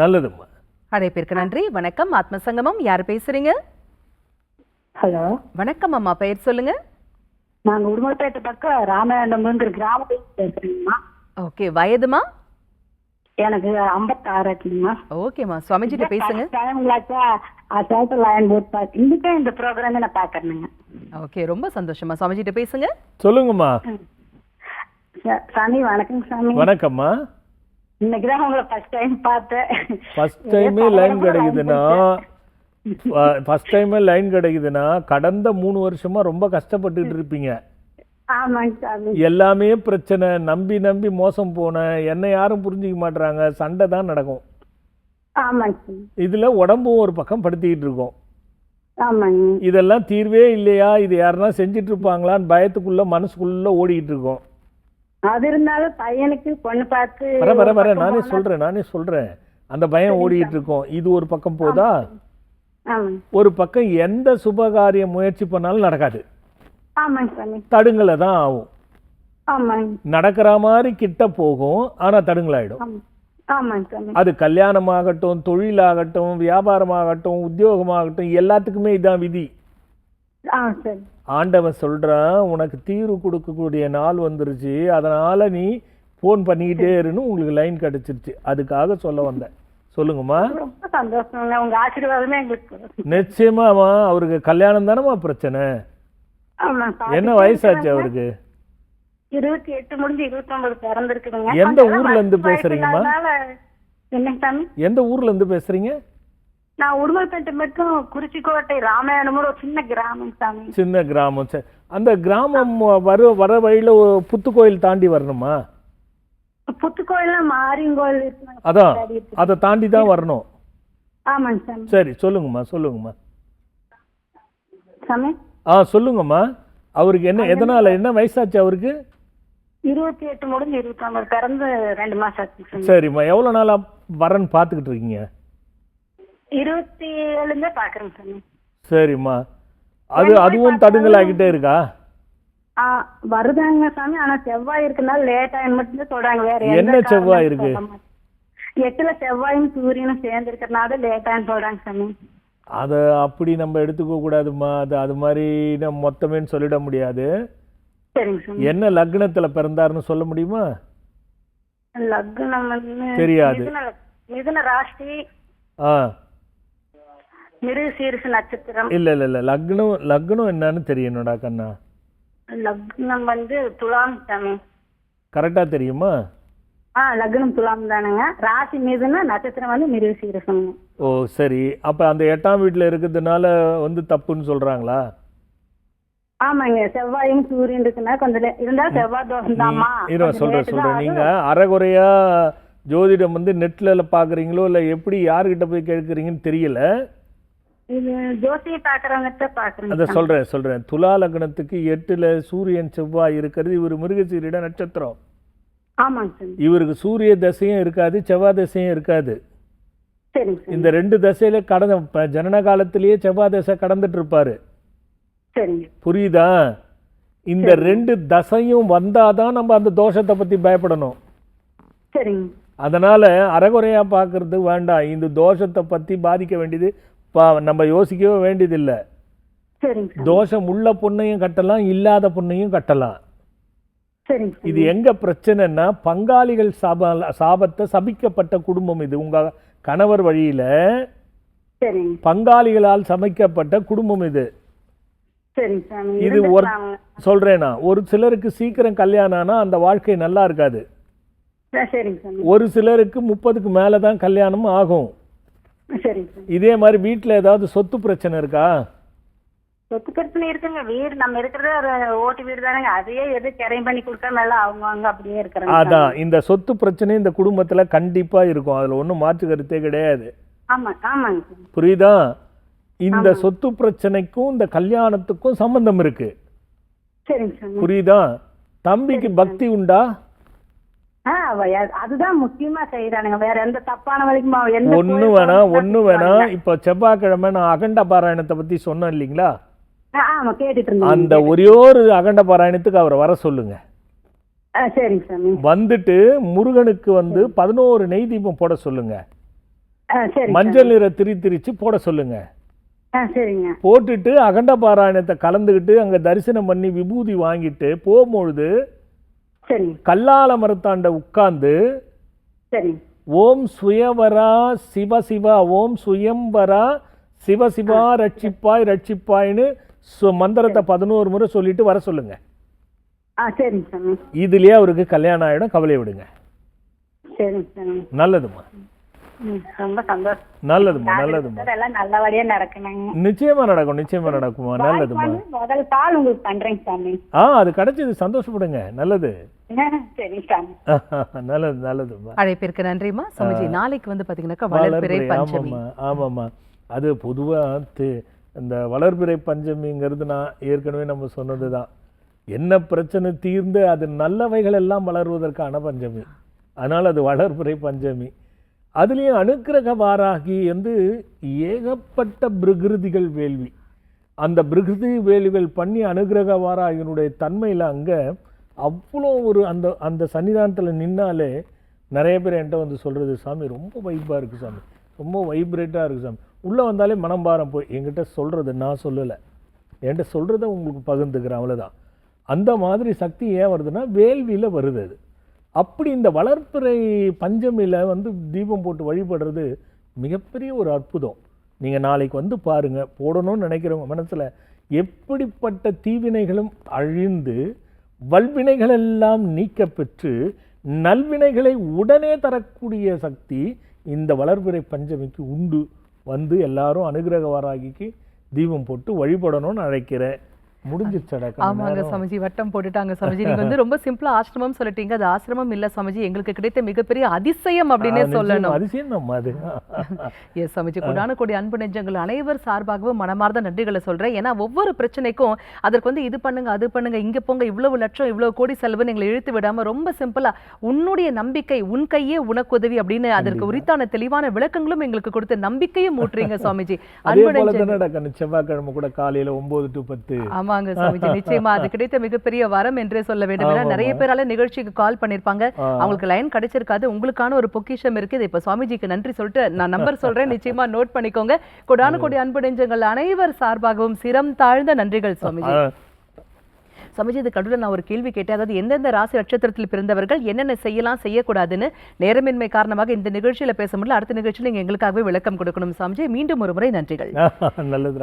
B: நல்லதும்மா.
A: அழைப்பிற்கு நன்றி. வணக்கம், ஆத்மசங்கமம். யார் பேசுறீங்க?
E: ஹலோ,
A: வணக்கம் அம்மா, பெயர் சொல்லுங்க.
E: நாங்க உடுமலைப்பேட்டை பக்கம் ராமநாதபுரம்ங்கிற கிராமத்துல பேசுறீங்கம்மா.
A: ஓகே, வயதுமா?
E: எனக்கு 56 இருக்குங்கம்மா.
A: ஓகேம்மா, சுவாமிஜிட்ட பேசுங்க.
E: இந்த ப்ரோக்ராம் நான் பாக்குறேங்க.
A: ஓகே, ரொம்ப சந்தோஷமா. சுவாமிஜிட்ட பேசுங்க.
B: சொல்லுங்கம்மா.
E: சாமி வணக்கம் சாமி.
B: வணக்கம்மா.
E: இன்னைக்கு தான் உங்களை ஃபர்ஸ்ட் டைம் பார்த்தேன்.
B: ஃபர்ஸ்ட் டைமே லைன் கிடைக்குதுன்னா கடந்த 3 வருஷமா ரொம்ப கஷ்டப்பட்டுட்டு இருப்பீங்க. எல்லாமே பிரச்சனை, நம்பி நம்பி மோசம் போன, என்ன யாரும் புரிஞ்சுக்க மாட்டாங்க, சண்டை தான் நடக்கும். இதுல உடம்பும் ஒரு பக்கம் படுத்திக்கிட்டு இருக்கும். இதெல்லாம் தீர்வே இல்லையா, இது யாருன்னா செஞ்சிட்டு இருப்பாங்களான்னு பயத்துக்குள்ள மனசுக்குள்ள ஓடிக்கிட்டு இருக்கும்.
E: அது இருந்தாலும் பையனுக்கு பொண்ணு பார்த்து
B: வர நானே சொல்றேன் அந்த பயம் ஓடிட்டு இருக்கும். இது ஒரு பக்கம் போதா, ஒரு பக்கம் எந்த சுபகாரிய முயற்சி பண்ணாலும் நடக்காது. தடுங்கலை தான் ஆகும். நடக்கிற மாதிரி கிட்ட போகும், ஆனா தடுங்கலாயிடும். அது கல்யாணமாகட்டும், தொழிலாகட்டும், வியாபாரமாகட்டும், உத்தியோகமாகட்டும், எல்லாத்துக்குமே இதான் விதி. ஆண்டவன் சொல்றான், உனக்கு தீர்வு கொடுக்கக்கூடிய நாள் வந்துருச்சு, அதனால நீ போன் பண்ணிக்கிட்டே இருன்னு உங்களுக்கு லைன் கிடைச்சிருச்சு. அதுக்காக சொல்ல வந்தேன். சொல்லுங்கம்மா.
E: ரொம்ப சந்தோஷம், உங்க ஆசீர்வாதமே எங்களுக்கு.
B: நிச்சயமாமா. அவருக்கு கல்யாணம் தானேமா பிரச்சனை? என்ன வயசாச்சு அவருக்கு?
E: 28 முடிஞ்சு 29 பிறந்திருக்குதுங்க.
B: எந்த ஊர்ல இருந்து பேசுறீங்கம்மா? எந்த ஊர்ல இருந்து பேசுறீங்க?
E: நான் உடுமலைப்பேட்டை மட்டும் குறிச்சிக்கோட்டை ராமாயணமும் ஒரு சின்ன கிராமம் சாமி.
B: சின்ன கிராமம். அந்த கிராமம் வர வழியில புத்து கோயில் தாண்டி வரணுமா?
E: புத்து கோயில் மாரியங்கோயில்.
B: அதான், அதை தாண்டி தான் வரணும்.
E: ஆமாங்க சாமி.
B: சரி, சொல்லுங்கம்மா.
E: சாமி
B: சொல்லுங்கம்மா. அவருக்கு என்ன, எதனால, என்ன வயசாச்சு அவருக்கு?
E: 28 முடிஞ்சு 29 பிறந்து 2 மாசம் ஆச்சு.
B: சரிம்மா. எவ்வளவு நாளா வரன்னு பாத்துக்கிட்டு இருக்கீங்க?
E: 27 பாக்குறேங்க சாமி.
B: சரிம்மா. அதுவும் தடுங்கல் ஆகிட்டே இருக்கா?
E: வருதாங்க சாமி. ஆனா செவ்வாய் இருக்கனால லேட் ஆகும் மட்டும் சொல்றாங்க. வேற
B: என்ன செவ்வாய் இருக்கு?
E: 8ல செவ்வாயும் சூரியனும் சேர்ந்து இருக்கிறனால லேட் ஆகும் சொல்றாங்க சாமி.
B: அதை அப்படி நம்ம எடுத்துக்க கூடாதுமா. அது மாதிரி நம்ம மொத்தமே சொல்லிட முடியாது. என்ன லக்னத்துல பிறந்தாருன்னு சொல்ல முடியுமா?
E: லக்னம்
B: தெரியாது.
E: மிதுன ராசி, மிருகசீரிஷ நட்சத்திரம்.
B: இல்ல லக்னம் என்னன்னு தெரியணும்டா கண்ணா.
E: லக்னம் துலாம் சாமி.
B: கரெக்டா தெரியுமா?
E: லக்னம் துலாம் தானுங்க. ராசி மிதுன, நட்சத்திரம் மிருகசீரிஷம்.
B: ஓ சரி. அப்ப அந்த 8ஆம் வீட்டுல இருக்கிறதுனால தப்புன்னு சொல்றாங்களா?
E: ஆமாங்க, செவ்வாயும் சூரியன் இருக்குன்னா கொஞ்சம் இருந்தாலும் செவ்வாய் தோஷம் தான்மா.
B: சொல்றேன். நீங்க அரைகுறையா ஜோதிடம் வந்து நெட்ல பாக்குறீங்களோ இல்ல எப்படி யாருகிட்ட போய் கேட்கறீங்கன்னு தெரியல.
E: இது ஜோசியை பாக்குறவங்க பாக்குறேன்.
B: அத சொல்றேன். துலா லக்னத்துக்கு 8ல சூரியன் செவ்வாய் இருக்கிறது. இவர் மிருகசீரிட நட்சத்திரம்.
E: ஆமாங்க சார்.
B: இவருக்கு சூரிய தசையும் இருக்காது, செவ்வாய் தசையும் இருக்காது.
E: சரிங்க சார்.
B: இந்த 2 தசையில ஜனன காலத்திலேயே செவ்வாய் தசை கடந்துட்டு இருப்பாரு.
E: சரிங்க.
B: புரியுதா? இந்த 2 தசையும் வந்தாதான் நம்ம அந்த தோஷத்தை பத்தி பயப்படணும்.
E: சரிங்க.
B: அதனால அரைகுறையா பார்க்கறது வேண்டாம். இந்த தோஷத்தை பத்தி பாதிக்க வேண்டியது நம்ம யோசிக்கவே வேண்டியதில்லை. தோஷம் உள்ள பொண்ணையும் கட்டலாம், இல்லாத பொண்ணையும் கட்டலாம். இது எங்க பிரச்சனைன்னா பங்காளிகள் சாபத்தை சபிக்கப்பட்ட குடும்பம் இது. உங்க கணவர் வழியில பங்காளிகளால் சமைக்கப்பட்ட குடும்பம் இது. இது சொல்றேனா, ஒரு சிலருக்கு சீக்கிரம் கல்யாணம் ஆனா அந்த வாழ்க்கை நல்லா இருக்காது. ஒரு சிலருக்கு 30க்கு மேலதான் கல்யாணம் ஆகும். இதே மாதிரி வீட்டுல ஏதாவது சொத்து பிரச்சனை இருக்கா?
E: சொத்து பிரச்சனை இருக்குங்க. வீடு நம்ம இருக்கிறது ஒரு ஓட்டு வீடு தானேங்க. அதையே எது கரையும் பண்ணி கொடுக்காம எல்லாம் அவங்க அப்படியே இருக்கிறாங்க.
B: அதான் இந்த சொத்து பிரச்சனை இந்த குடும்பத்துல கண்டிப்பா இருக்கும். அதுல ஒண்ணும் மாற்று கருத்தே கிடையாது. புரியுதா? இந்த சொத்து பிரச்சனைக்கும் இந்த கல்யாணத்துக்கும் சம்பந்தம் இருக்கு. புரியுதா? தம்பிக்கு பக்தி உண்டா?
E: அதுதான் முக்கியமா செய்யறானுங்க. வேற எந்த தப்பான வழிக்கும்
B: ஒண்ணு வேணாம். இப்ப செவ்வாய்க்கிழமை நான் அகண்ட பாராயணத்தை பத்தி சொன்னேன் இல்லீங்களா? அந்த ஒரே ஒரு அகண்ட பாராயணத்துக்கு அவரை வர சொல்லுங்க. வந்துட்டு முருகனுக்கு 11 நெய் தீபம் போட சொல்லுங்க. மஞ்சள் நிற திரிச்சு போட சொல்லுங்க. போட்டுட்டு அகண்ட பாராயணத்தை கலந்துகிட்டு அங்க தரிசனம் பண்ணி விபூதி வாங்கிட்டு போகும்பொழுது கல்லால மரத்தாண்ட உட்கார்ந்து ஓம் சுயவரா சிவசிவா, ஓம் சுயம்பரா சிவசிவா ரட்சிப்பாய் ரட்சிப்பாய்னு மந்திரத்தை 11 முறை சொல்லிட்டு வர சொல்லுங்க. இதுலயே அவருக்கு கல்யாணம் ஆயிடும். கவலை விடுங்க. நல்லதுமா,
E: ரொம்ப சந்தோஷம்.
B: நல்லதுமா.
E: நல்லபடியா நடக்கணும்.
B: நிச்சயமா நடக்குமா. நல்லதுமா.
E: முதல் கால் உங்களுக்கு பண்றேங்க சாமி.
B: அது கிடைச்சது, சந்தோஷப்படுங்க. நல்லது.
E: சரி சாமி.
B: நல்லதுமா.
A: அழைப்பிற்கு நன்றிமா. சுவாமிஜி, நாளைக்கு பாத்தீங்கன்னாக்கா வளர்பிறை பஞ்சமி.
B: ஆமாமா. அது பொதுவா இந்த வளர்பிறை பஞ்சமிங்கிறது நான் ஏற்கனவே நம்ம சொன்னதுதான். என்ன பிரச்சனை தீர்ந்து அது நல்லவைகள் எல்லாம் வளர்வதற்கான பஞ்சமி. அதனால அது வளர்பிறை பஞ்சமி. அதுலேயும் அனுக்கிரக வாராகி ஏகப்பட்ட பிரகிருதிகள் வேள்வி. அந்த பிரகிருதி வேள்விகள் பண்ணி அனுக்கிரக வாராகியினுடைய தன்மையில் அங்கே அவ்வளோ ஒரு அந்த சன்னிதானத்தில் நின்னாலே நிறைய பேர் என்கிட்ட சொல்கிறது, சாமி ரொம்ப வைப்பாக இருக்குது சாமி, ரொம்ப வைப்ரேட்டாக இருக்குது சாமி. உள்ளே வந்தாலே மனம்பாரம் போய் என்கிட்ட சொல்கிறது, நான் சொல்லலை, என்கிட்ட சொல்கிறத உங்களுக்கு பகிர்ந்துக்கிறேன், அவ்வளோதான். அந்த மாதிரி சக்தி ஏன் வருதுன்னா வேள்வியில் வருது. அது அப்படி இந்த வளர்ப்பிறை பஞ்சமியில் தீபம் போட்டு வழிபடுறது மிகப்பெரிய ஒரு அற்புதம். நீங்கள் நாளைக்கு பாருங்கள். போடணும்னு நினைக்கிறவங்க மனசில் எப்படிப்பட்ட தீவினைகளும் அழிந்து வல்வினைகள் எல்லாம் நீக்க பெற்று நல்வினைகளை உடனே தரக்கூடிய சக்தி இந்த வளர்பிறை பஞ்சமிக்கு உண்டு. எல்லாரும் அனுகிரக வாராகிக்கு தீபம் போட்டு வழிபடணும்னு அழைக்கிறேன். முடிஞ்சிச்சடா.
A: ஆமாங்க சுவாமிஜி, வட்டம் போட்டுட்டாங்க சுவாமிஜி. நீங்க ரொம்ப சிம்பிளா ஆசிரமம் சொல்லிட்டீங்க. அது ஆசிரமம் இல்ல சுவாமிஜி, எங்களுக்கு கிடைத்த மிகப்பெரிய அதிசயம் அப்படின்னே சொல்லணும்.
B: அதிசயம் நம்ம அது.
A: எஸ் சுவாமிஜி, கொடான கொடி அன்பு நெஞ்சங்கள் அனைவர் சார்பாகவும் மனமார்ந்த நன்றிகளை சொல்றேன். ஏன்னா ஒவ்வொரு பிரச்சனைக்கும் அதற்கு இது பண்ணுங்க, அது பண்ணுங்க, இங்க போங்க, இவ்வளவு லட்சம் இவ்வளவு கோடி செலவுன்னு எங்களை இழுத்து விடாம ரொம்ப சிம்பிளா உன்னுடைய நம்பிக்கை உன் கையே உனக்கு உதவி அப்படின்னு அதற்கு உரித்தான தெளிவான விளக்கங்களும் எங்களுக்கு கொடுத்து நம்பிக்கையும் ஊற்றுறீங்க சுவாமிஜி.
B: செவ்வாய்க்கிழமை கூட காலையில 9 to 10.
A: ஆமாங்க சுவாமிஜி, நிச்சயமா அது கிடைத்த மிகப்பெரிய வரம் என்றே சொல்ல வேண்டும். ஏன்னா நிறைய பேரால நிகழ்ச்சிக்கு கால் பண்ணிருப்பாங்க, அவங்களுக்கு லைன் கிடைச்சிருக்காது. உங்களுக்கான ஒரு பொக்கிஷம் இருக்கு. இப்ப சுவாமிஜிக்கு நன்றி சொல்லிட்டு நான் நம்பர் சொல்றேன், நிச்சயமா நோட் பண்ணிக்கோங்க. கொடான கொடி அன்பு நெஞ்சங்கள் அனைவர் சார்பாகவும் சிரம் தாழ்ந்த நன்றிகள் சுவாமிஜி. சமஜி இது கடவுள நான் ஒரு கேள்வி கேட்டேன், அதாவது எந்தெந்த ராசி நட்சத்திரத்தில் பிறந்தவர்கள் என்னென்ன செய்யலாம் செய்யக்கூடாதுன்னு நேரமின்மை காரணமாக இந்த நிகழ்ச்சியில பேச முடியல. அடுத்த நிகழ்ச்சியில் நீங்க எங்களுக்காகவே விளக்கம் கொடுக்கணும் சாமிஜி. மீண்டும் ஒரு முறை நன்றிகள்.
B: நல்லது.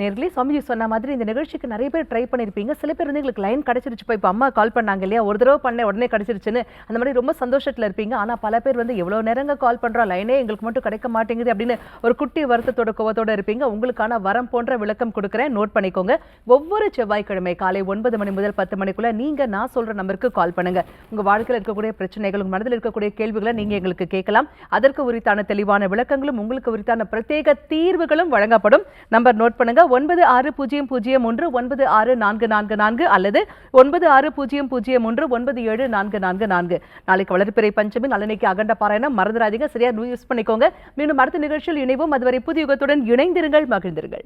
A: நேர்களே, சுவாமிஜி சொன்ன மாதிரி இந்த நிகழ்ச்சிக்கு நிறைய பேர் ட்ரை பண்ணிருப்பீங்க. சில பேர் வந்து எங்களுக்கு லைன் கிடைச்சிருச்சு, இப்போ அம்மா கால் பண்ணாங்க இல்லையா, ஒரு தடவை பண்ண உடனே கிடைச்சிருச்சுன்னு அந்த மாதிரி ரொம்ப சந்தோஷத்துல இருப்பீங்க. ஆனா பல பேர் வந்து எவ்வளவு நேரங்க கால் பண்றோம், லைனே எங்களுக்கு மட்டும் கிடைக்க மாட்டேங்குது அப்படின்னு ஒரு குட்டி வருத்தத்தோட கோவத்தோட இருப்பீங்க. உங்களுக்கான வரம் போன்ற விளக்கம் கொடுக்குறேன், நோட் பண்ணிக்கோங்க. ஒவ்வொரு செவ்வாய்க்கிழமை காலை 9 மணி முதல் 10 மணிக்குள்ள நீங்க நான் சொல்ற நம்பருக்கு கால் பண்ணுங்க. உங்க வாழ்க்கையில் இருக்கக்கூடிய பிரச்சனைகள், உங்க மனதில் இருக்கக்கூடிய கேள்விகளை நீங்க எங்களுக்கு கேட்கலாம். அதற்கு உரித்தான தெளிவான விளக்கங்களும் உங்களுக்கு உரித்தான பிரத்யேக தீர்வுகளும் வழங்கப்படும். நம்பர் நோட் பண்ணுங்க, 9600196444 அல்லது 9600197444. நாளைக்கு வளர்பிறை பஞ்சமி, நாளைக்கு அகண்ட பாராயணம், மறந்துடாதீங்க. சரியா யூஸ் பண்ணிக்கோங்க. மீண்டும் அடுத்த நிகழ்ச்சியில் இணைவோம். அதுவரை புதிய யுகத்துடன் இணைந்திருங்கள், மகிழ்ந்திருங்கள்.